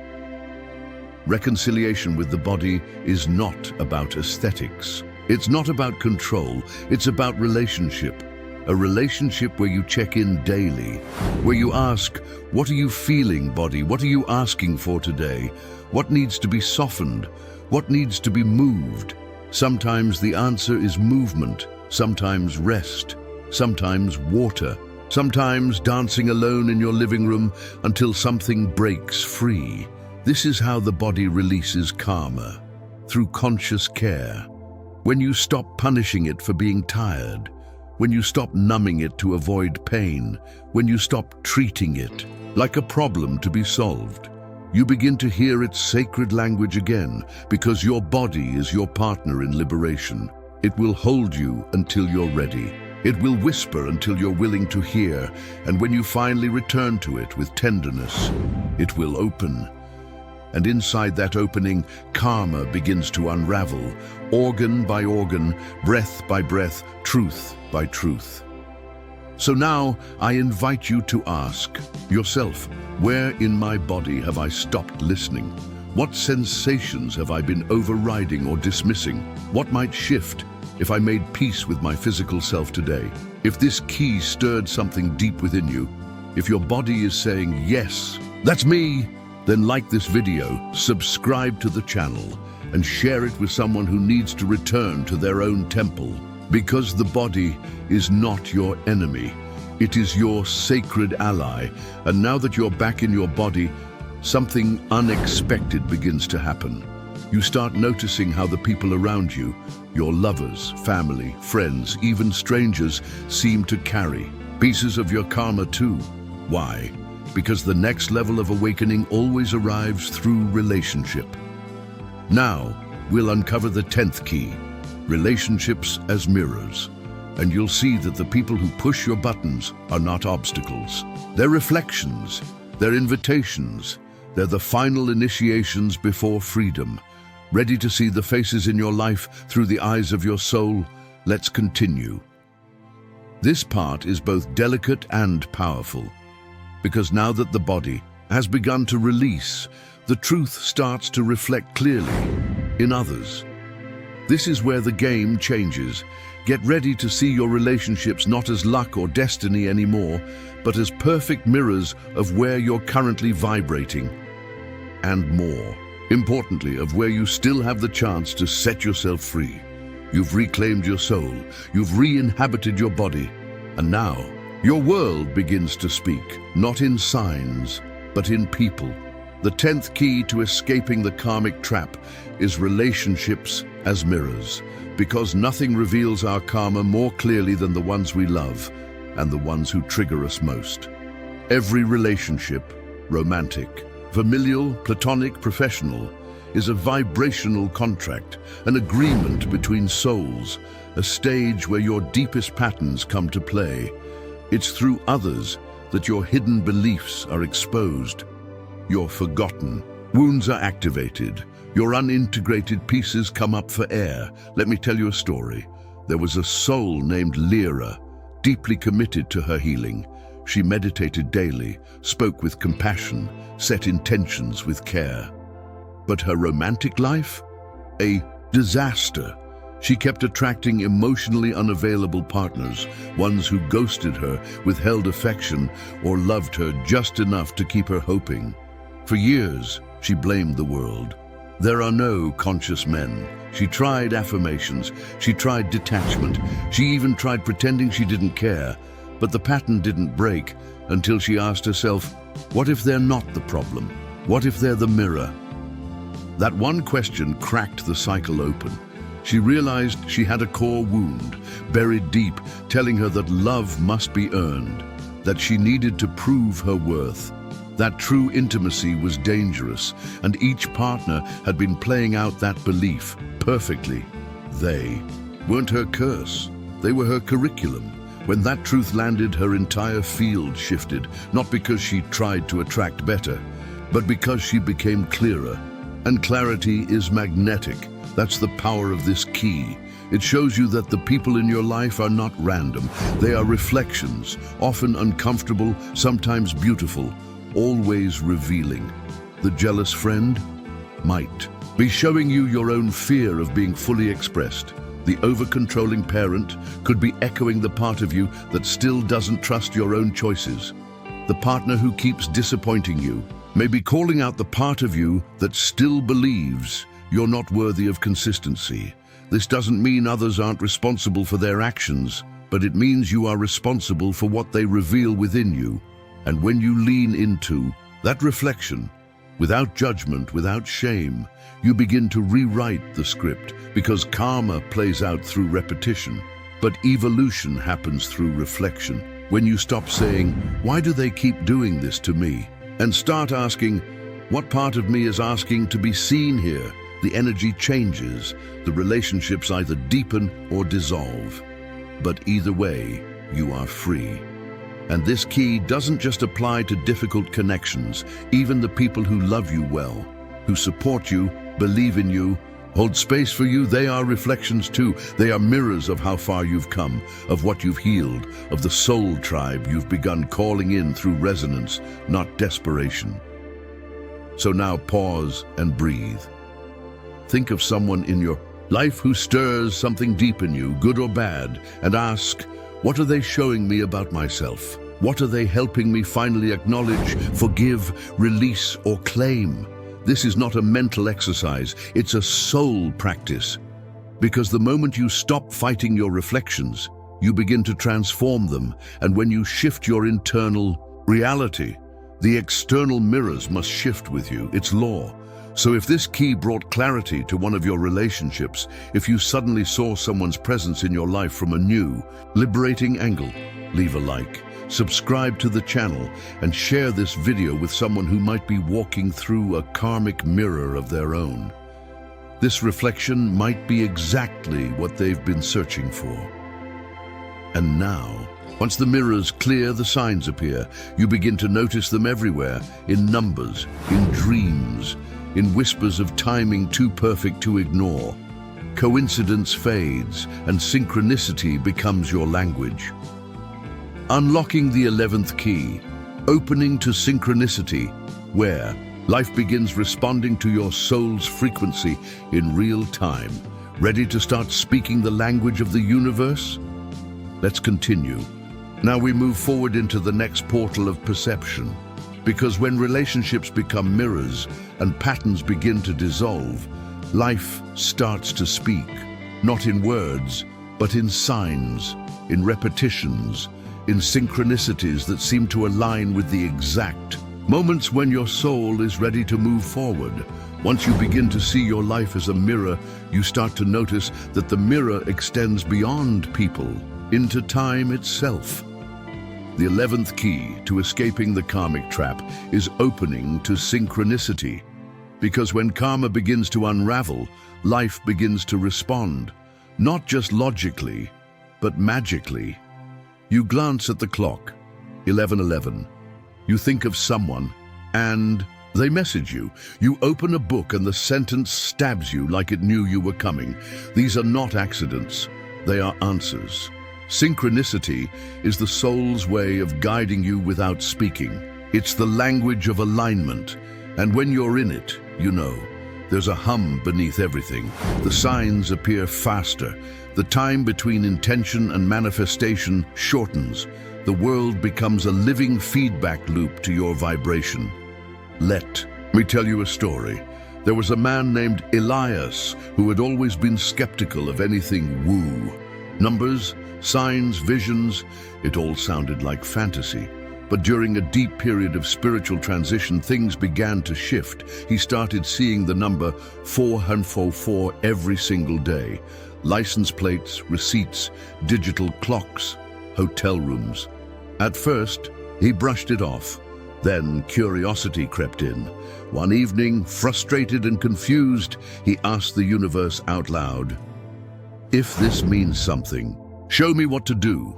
Reconciliation with the body is not about aesthetics. It's not about control, it's about relationship. A relationship where you check in daily, where you ask, what are you feeling, body? What are you asking for today? What needs to be softened? What needs to be moved? Sometimes the answer is movement, sometimes rest, sometimes water, sometimes dancing alone in your living room until something breaks free. This is how the body releases karma, through conscious care. When you stop punishing it for being tired, when you stop numbing it to avoid pain, when you stop treating it like a problem to be solved, you begin to hear its sacred language again, because your body is your partner in liberation. It will hold you until you're ready. It will whisper until you're willing to hear, and when you finally return to it with tenderness, it will open. And inside that opening, karma begins to unravel, organ by organ, breath by breath, truth by truth. So now I invite you to ask yourself, where in my body have I stopped listening? What sensations have I been overriding or dismissing? What might shift if I made peace with my physical self today? If this key stirred something deep within you, if your body is saying, yes, that's me, then like this video, subscribe to the channel, and share it with someone who needs to return to their own temple. Because the body is not your enemy, it is your sacred ally. And now that you're back in your body, something unexpected begins to happen. You start noticing how the people around you, your lovers, family, friends, even strangers, seem to carry pieces of your karma too. Why? Because the next level of awakening always arrives through relationship. Now, we'll uncover the 10th key, relationships as mirrors. And you'll see that the people who push your buttons are not obstacles. They're reflections, they're invitations, they're the final initiations before freedom. Ready to see the faces in your life through the eyes of your soul? Let's continue. This part is both delicate and powerful, because now that the body has begun to release, the truth starts to reflect clearly in others. This is where the game changes. Get ready to see your relationships not as luck or destiny anymore, but as perfect mirrors of where you're currently vibrating. And more importantly, of where you still have the chance to set yourself free. You've reclaimed your soul, you've re-inhabited your body, and now your world begins to speak, not in signs, but in people. The 10th key to escaping the karmic trap is relationships as mirrors, because nothing reveals our karma more clearly than the ones we love and the ones who trigger us most. Every relationship, romantic, familial, platonic, professional, is a vibrational contract, an agreement between souls, a stage where your deepest patterns come to play. It's through others that your hidden beliefs are exposed. You're forgotten, wounds are activated, your unintegrated pieces come up for air. Let me tell you a story. There was a soul named Lyra, deeply committed to her healing. She meditated daily, spoke with compassion, set intentions with care. But her romantic life? A disaster. She kept attracting emotionally unavailable partners, ones who ghosted her, withheld affection, or loved her just enough to keep her hoping. For years, she blamed the world. There are no conscious men. She tried affirmations, she tried detachment, she even tried pretending she didn't care. But the pattern didn't break until she asked herself, what if they're not the problem? What if they're the mirror? That one question cracked the cycle open. She realized she had a core wound, buried deep, telling her that love must be earned, that she needed to prove her worth. That true intimacy was dangerous, and each partner had been playing out that belief perfectly. They weren't her curse, they were her curriculum. When that truth landed, her entire field shifted, not because she tried to attract better, but because she became clearer. And clarity is magnetic. That's the power of this key. It shows you that the people in your life are not random. They are reflections, often uncomfortable, sometimes beautiful, always revealing. The jealous friend might be showing you your own fear of being fully expressed. The over-controlling parent could be echoing the part of you that still doesn't trust your own choices. The partner who keeps disappointing you may be calling out the part of you that still believes you're not worthy of consistency. This doesn't mean others aren't responsible for their actions, but it means you are responsible for what they reveal within you. And when you lean into that reflection, without judgment, without shame, you begin to rewrite the script, because karma plays out through repetition, but evolution happens through reflection. When you stop saying, why do they keep doing this to me? And start asking, what part of me is asking to be seen here? The energy changes, the relationships either deepen or dissolve. But either way, you are free. And this key doesn't just apply to difficult connections. Even the people who love you well, who support you, believe in you, hold space for you, they are reflections too. They are mirrors of how far you've come, of what you've healed, of the soul tribe you've begun calling in through resonance, not desperation. So now pause and breathe. Think of someone in your life who stirs something deep in you, good or bad, and ask, what are they showing me about myself? What are they helping me finally acknowledge, forgive, release, or claim? This is not a mental exercise, it's a soul practice. Because the moment you stop fighting your reflections, you begin to transform them, and when you shift your internal reality, the external mirrors must shift with you. It's law. So if this key brought clarity to one of your relationships, if you suddenly saw someone's presence in your life from a new, liberating angle, leave a like, subscribe to the channel, and share this video with someone who might be walking through a karmic mirror of their own. This reflection might be exactly what they've been searching for. And now, once the mirrors clear, the signs appear. You begin to notice them everywhere, in numbers, in dreams, in whispers of timing too perfect to ignore. Coincidence fades, and synchronicity becomes your language. Unlocking the 11th key, opening to synchronicity, where life begins responding to your soul's frequency in real time. Ready to start speaking the language of the universe? Let's continue. Now we move forward into the next portal of perception. Because when relationships become mirrors and patterns begin to dissolve, life starts to speak, not in words, but in signs, in repetitions, in synchronicities that seem to align with the exact moments when your soul is ready to move forward. Once you begin to see your life as a mirror, you start to notice that the mirror extends beyond people, into time itself. The 11th key to escaping the karmic trap is opening to synchronicity. Because when karma begins to unravel, life begins to respond, not just logically, but magically. You glance at the clock, 11:11. You think of someone, and they message you. You open a book and the sentence stabs you like it knew you were coming. These are not accidents, they are answers. Synchronicity is the soul's way of guiding you without speaking. It's the language of alignment, and when you're in it, you know, there's a hum beneath everything. The signs appear faster. The time between intention and manifestation shortens. The world becomes a living feedback loop to your vibration. Let me tell you a story. There was a man named Elias who had always been skeptical of anything woo. Numbers, signs, visions, it all sounded like fantasy. But during a deep period of spiritual transition, things began to shift. He started seeing the number 444 every single day. License plates, receipts, digital clocks, hotel rooms. At first, he brushed it off. Then curiosity crept in. One evening, frustrated and confused, he asked the universe out loud, "If this means something, show me what to do."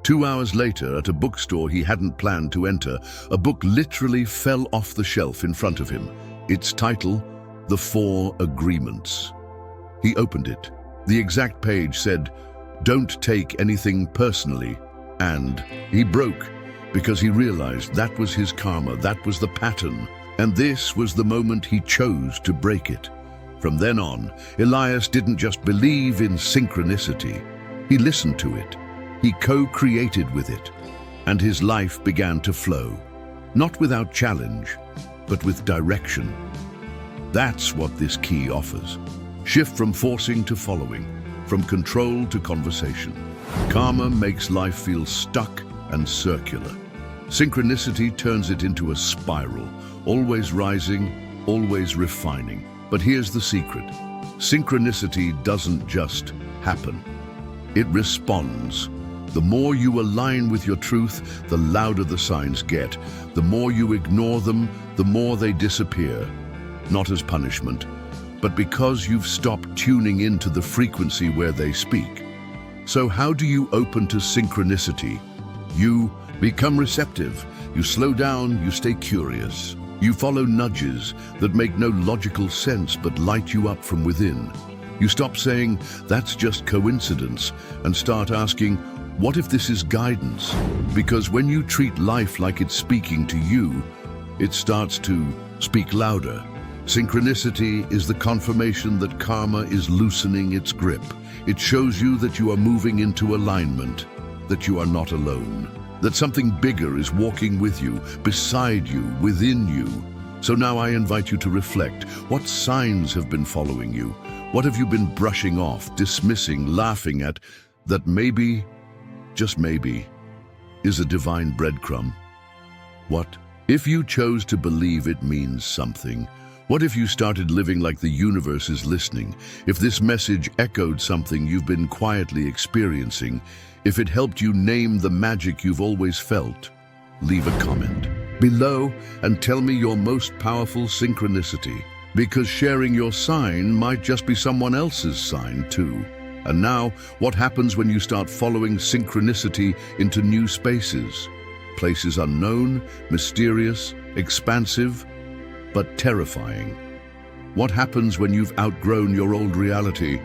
2 hours later, at a bookstore he hadn't planned to enter, a book literally fell off the shelf in front of him. Its title, The 4 Agreements. He opened it. The exact page said, "Don't take anything personally." And he broke, because he realized that was his karma, that was the pattern. And this was the moment he chose to break it. From then on, Elias didn't just believe in synchronicity. He listened to it. He co-created with it. And his life began to flow. Not without challenge, but with direction. That's what this key offers. Shift from forcing to following, from control to conversation. Karma makes life feel stuck and circular. Synchronicity turns it into a spiral, always rising, always refining. But here's the secret. Synchronicity doesn't just happen. It responds. The more you align with your truth, the louder the signs get. The more you ignore them, the more they disappear. Not as punishment, but because you've stopped tuning into the frequency where they speak. So how do you open to synchronicity? You become receptive. You slow down, you stay curious. You follow nudges that make no logical sense but light you up from within. You stop saying, that's just coincidence, and start asking, what if this is guidance? Because when you treat life like it's speaking to you, it starts to speak louder. Synchronicity is the confirmation that karma is loosening its grip. It shows you that you are moving into alignment, that you are not alone, that something bigger is walking with you, beside you, within you. So now I invite you to reflect. What signs have been following you? What have you been brushing off, dismissing, laughing at, that maybe, just maybe, is a divine breadcrumb? What if you chose to believe it means something? What if you started living like the universe is listening? If this message echoed something you've been quietly experiencing, if it helped you name the magic you've always felt, leave a comment below and tell me your most powerful synchronicity, because sharing your sign might just be someone else's sign too. And now, what happens when you start following synchronicity into new spaces? Places unknown, mysterious, expansive, but terrifying. What happens when you've outgrown your old reality,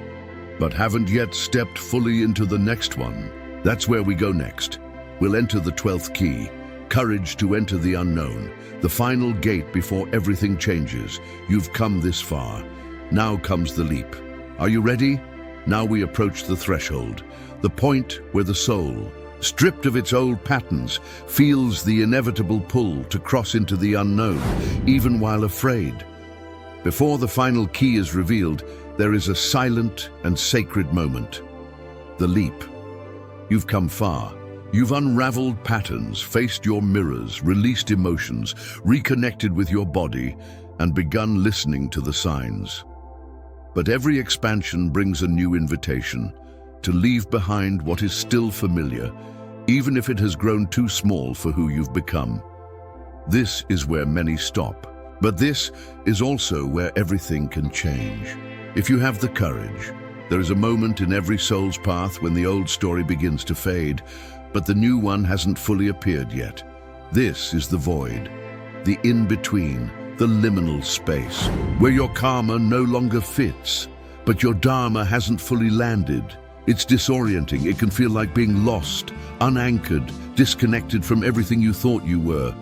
but haven't yet stepped fully into the next one? That's where we go next. We'll enter the 12th key, courage to enter the unknown, the final gate before everything changes. You've come this far. Now comes the leap. Are you ready? Now we approach the threshold, the point where the soul, stripped of its old patterns, feels the inevitable pull to cross into the unknown, even while afraid. Before the final key is revealed, there is a silent and sacred moment. The leap. You've come far. You've unraveled patterns, faced your mirrors, released emotions, reconnected with your body, and begun listening to the signs. But every expansion brings a new invitation to leave behind what is still familiar, even if it has grown too small for who you've become. This is where many stop, but this is also where everything can change. If you have the courage, there is a moment in every soul's path when the old story begins to fade, but the new one hasn't fully appeared yet. This is the void, the in-between, the liminal space, where your karma no longer fits, but your dharma hasn't fully landed. It's disorienting. It can feel like being lost, unanchored, disconnected from everything you thought you were.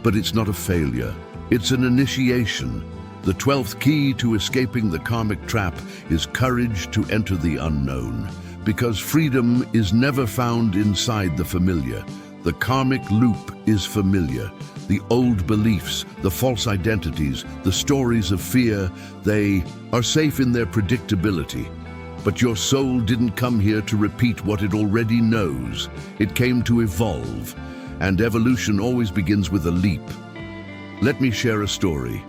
But it's not a failure. It's an initiation. The 12th key to escaping the karmic trap is courage to enter the unknown. Because freedom is never found inside the familiar. The karmic loop is familiar. The old beliefs, the false identities, the stories of fear, they are safe in their predictability. But your soul didn't come here to repeat what it already knows. It came to evolve, and evolution always begins with a leap. Let me share a story.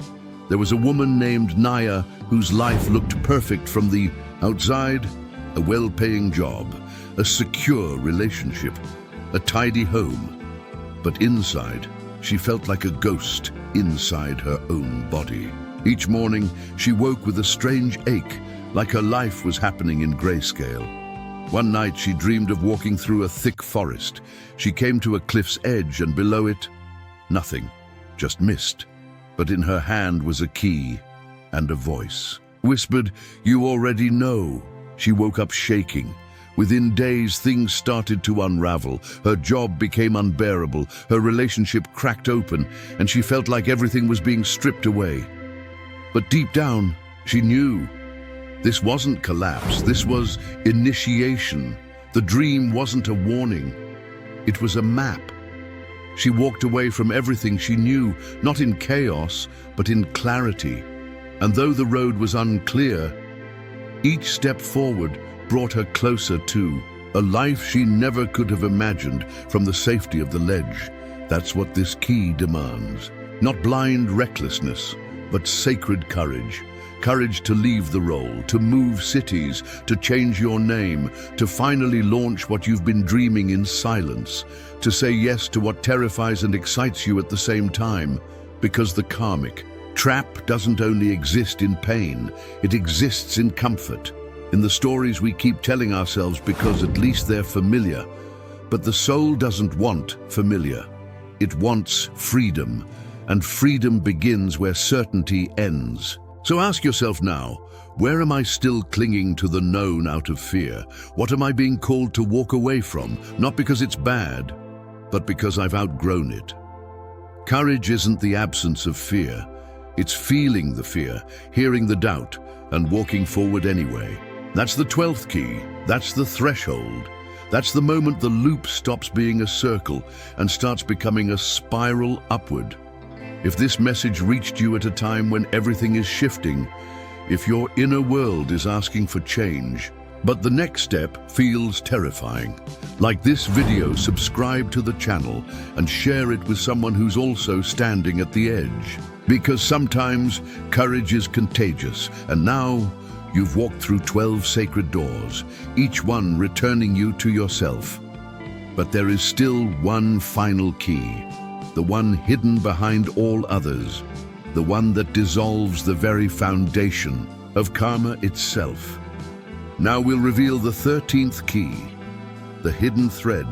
There was a woman named Naya whose life looked perfect from the outside: a well-paying job, a secure relationship, a tidy home. But inside, she felt like a ghost inside her own body. Each morning, she woke with a strange ache, like her life was happening in grayscale. One night, she dreamed of walking through a thick forest. She came to a cliff's edge, and below it, nothing, just mist. But in her hand was a key, and a voice whispered, "You already know." She woke up shaking. Within days, things started to unravel. Her job became unbearable. Her relationship cracked open, and she felt like everything was being stripped away. But deep down, she knew this wasn't collapse. This was initiation. The dream wasn't a warning. It was a map. She walked away from everything she knew, not in chaos, but in clarity. And though the road was unclear, each step forward brought her closer to a life she never could have imagined from the safety of the ledge. That's what this key demands. Not blind recklessness, but sacred courage. Courage to leave the role, to move cities, to change your name, to finally launch what you've been dreaming in silence, to say yes to what terrifies and excites you at the same time. Because the karmic trap doesn't only exist in pain, it exists in comfort. in the stories we keep telling ourselves because at least they're familiar. But the soul doesn't want familiar. It wants freedom, and freedom begins where certainty ends. So ask yourself now, where am I still clinging to the known out of fear? What am I being called to walk away from? Not because it's bad, but because I've outgrown it. Courage isn't the absence of fear. It's feeling the fear, hearing the doubt, and walking forward anyway. That's the 12th key. That's the threshold. That's the moment the loop stops being a circle and starts becoming a spiral upward. If this message reached you at a time when everything is shifting, if your inner world is asking for change, but the next step feels terrifying, like this video, subscribe to the channel and share it with someone who's also standing at the edge. Because sometimes courage is contagious, and now you've walked through 12 sacred doors, each one returning you to yourself. But there is still one final key, the one hidden behind all others, the one that dissolves the very foundation of karma itself. Now we'll reveal the 13th key, the hidden thread,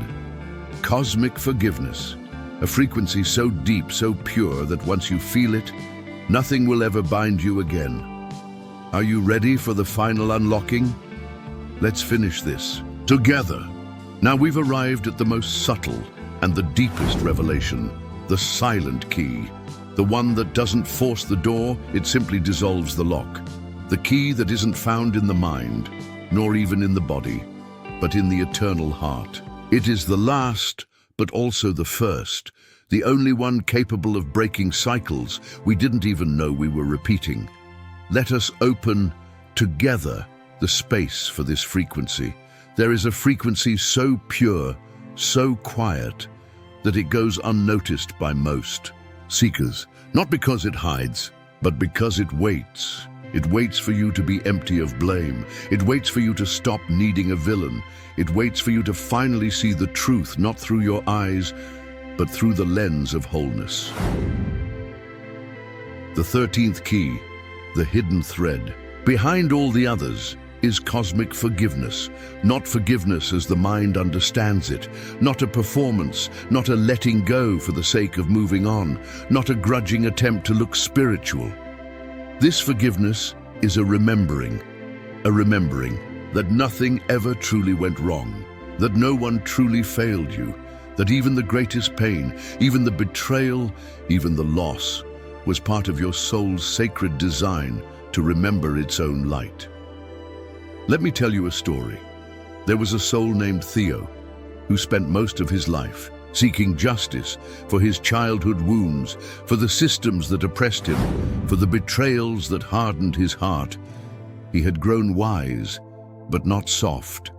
cosmic forgiveness, a frequency so deep, so pure that once you feel it, nothing will ever bind you again. Are you ready for the final unlocking? Let's finish this together. Now we've arrived at the most subtle and the deepest revelation, the silent key, the one that doesn't force the door, it simply dissolves the lock. The key that isn't found in the mind, nor even in the body, but in the eternal heart. It is the last, but also the first, the only one capable of breaking cycles we didn't even know we were repeating. Let us open together the space for this frequency. There is a frequency so pure, so quiet, that it goes unnoticed by most seekers, not because it hides, but because it waits. It waits for you to be empty of blame. It waits for you to stop needing a villain. It waits for you to finally see the truth, not through your eyes, but through the lens of wholeness. The 13th key, the hidden thread. Behind all the others is cosmic forgiveness. Not forgiveness as the mind understands it. Not a performance, not a letting go for the sake of moving on. Not a grudging attempt to look spiritual. This forgiveness is a remembering that nothing ever truly went wrong, that no one truly failed you, that even the greatest pain, even the betrayal, even the loss, was part of your soul's sacred design to remember its own light. Let me tell you a story. There was a soul named Theo who spent most of his life seeking justice for his childhood wounds, for the systems that oppressed him, for the betrayals that hardened his heart. He had grown wise, but not soft.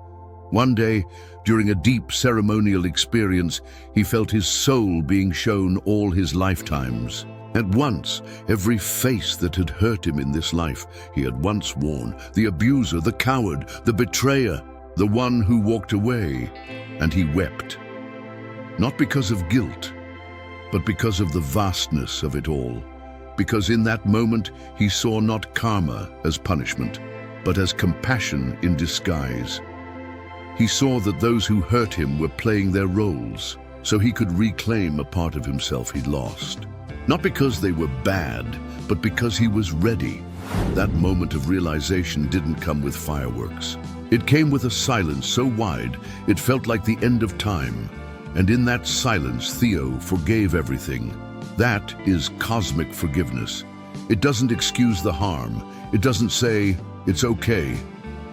One day, during a deep ceremonial experience, he felt his soul being shown all his lifetimes. At once, every face that had hurt him in this life he had once worn, the abuser, the coward, the betrayer, the one who walked away, and he wept. Not because of guilt, but because of the vastness of it all. Because in that moment, he saw not karma as punishment, but as compassion in disguise. He saw that those who hurt him were playing their roles, so he could reclaim a part of himself he'd lost. Not because they were bad, but because he was ready. That moment of realization didn't come with fireworks. It came with a silence so wide, it felt like the end of time. And in that silence, Theo forgave everything. That is cosmic forgiveness. It doesn't excuse the harm. It doesn't say, it's okay.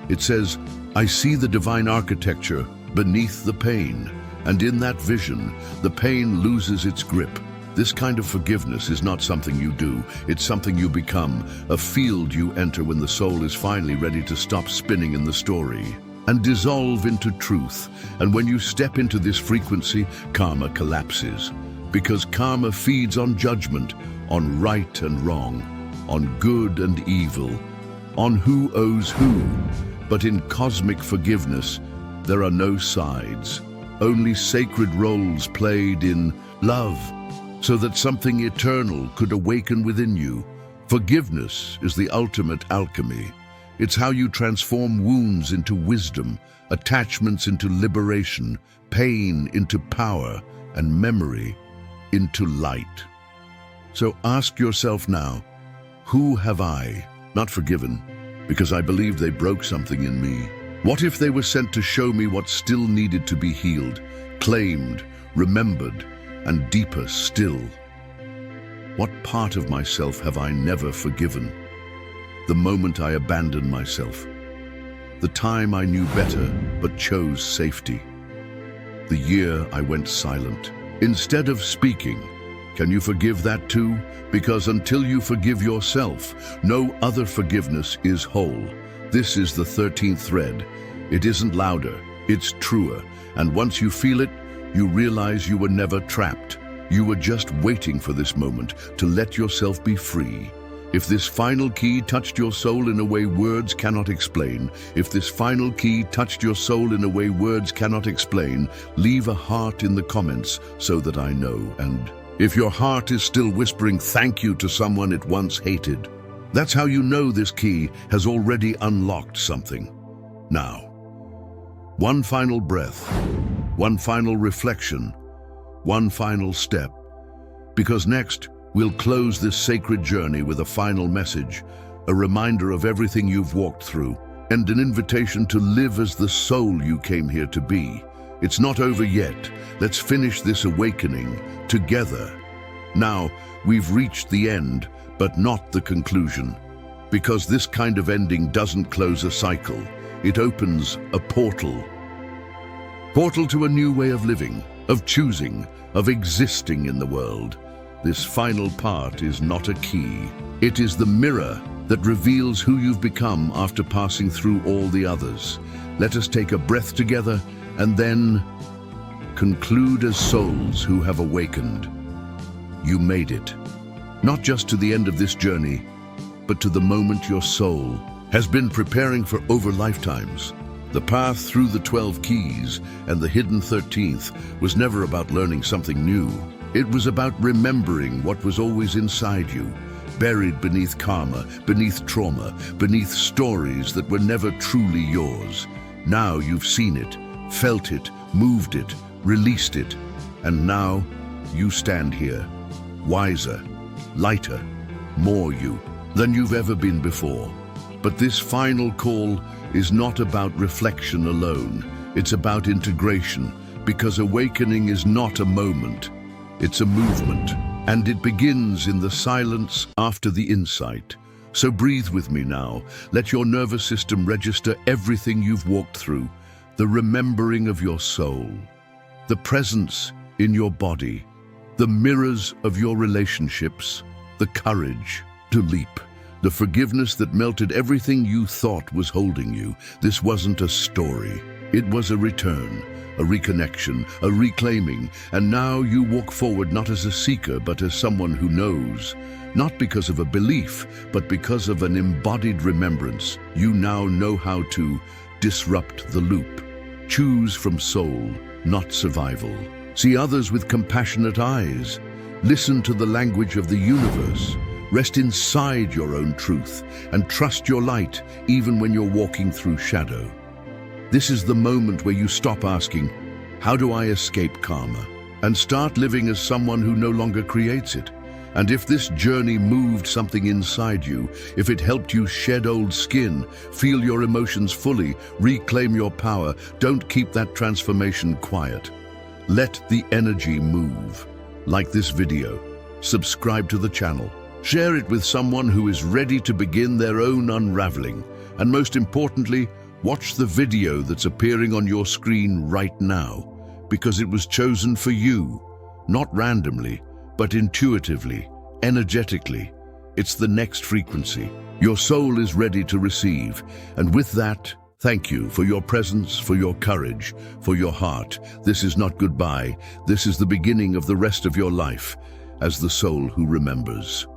It says, I see the divine architecture beneath the pain. And in that vision, the pain loses its grip. This kind of forgiveness is not something you do. It's something you become, a field you enter when the soul is finally ready to stop spinning in the story and dissolve into truth. And when you step into this frequency, karma collapses. Because karma feeds on judgment, on right and wrong, on good and evil, on who owes who. But in cosmic forgiveness, there are no sides, only sacred roles played in love, so that something eternal could awaken within you. Forgiveness is the ultimate alchemy. It's how you transform wounds into wisdom, attachments into liberation, pain into power, and memory into light. So ask yourself now, who have I not forgiven because I believe they broke something in me? What if they were sent to show me what still needed to be healed, claimed, remembered, and deeper still? What part of myself have I never forgiven? The moment I abandoned myself. The time I knew better but chose safety. The year I went silent. Instead of speaking, can you forgive that too? Because until you forgive yourself, no other forgiveness is whole. This is the 13th thread. It isn't louder, it's truer. And once you feel it, you realize you were never trapped. You were just waiting for this moment to let yourself be free. If this final key touched your soul in a way words cannot explain, if this final key touched your soul in a way words cannot explain, leave a heart in the comments so that I know. And if your heart is still whispering thank you to someone it once hated, that's how you know this key has already unlocked something. Now, one final breath, one final reflection, one final step. Because next, we'll close this sacred journey with a final message, a reminder of everything you've walked through, and an invitation to live as the soul you came here to be. It's not over yet. Let's finish this awakening together. Now, we've reached the end, but not the conclusion. Because this kind of ending doesn't close a cycle. It opens a portal. Portal to a new way of living, of choosing, of existing in the world. This final part is not a key. It is the mirror that reveals who you've become after passing through all the others. Let us take a breath together and then conclude as souls who have awakened. You made it. Not just to the end of this journey, but to the moment your soul has been preparing for over lifetimes. The path through the 12 keys and the hidden 13th was never about learning something new. It was about remembering what was always inside you, buried beneath karma, beneath trauma, beneath stories that were never truly yours. Now you've seen it, felt it, moved it, released it, and now you stand here, wiser, lighter, more you than you've ever been before. But this final call is not about reflection alone. It's about integration, because awakening is not a moment. It's a movement, and it begins in the silence after the insight. So breathe with me now. Let your nervous system register everything you've walked through, the remembering of your soul, the presence in your body, the mirrors of your relationships, the courage to leap, the forgiveness that melted everything you thought was holding you. This wasn't a story. It was a return, a reconnection, a reclaiming, and now you walk forward not as a seeker but as someone who knows. Not because of a belief, but because of an embodied remembrance. You now know how to disrupt the loop. Choose from soul, not survival. See others with compassionate eyes. Listen to the language of the universe. Rest inside your own truth and trust your light even when you're walking through shadow. This is the moment where you stop asking, how do I escape karma? And start living as someone who no longer creates it. And if this journey moved something inside you, if it helped you shed old skin, feel your emotions fully, reclaim your power, don't keep that transformation quiet. Let the energy move. Like this video, subscribe to the channel, share it with someone who is ready to begin their own unraveling, and most importantly, watch the video that's appearing on your screen right now, because it was chosen for you, not randomly, but intuitively, energetically. It's the next frequency. Your soul is ready to receive, and with that, thank you for your presence, for your courage, for your heart. This is not goodbye. This is the beginning of the rest of your life as the soul who remembers.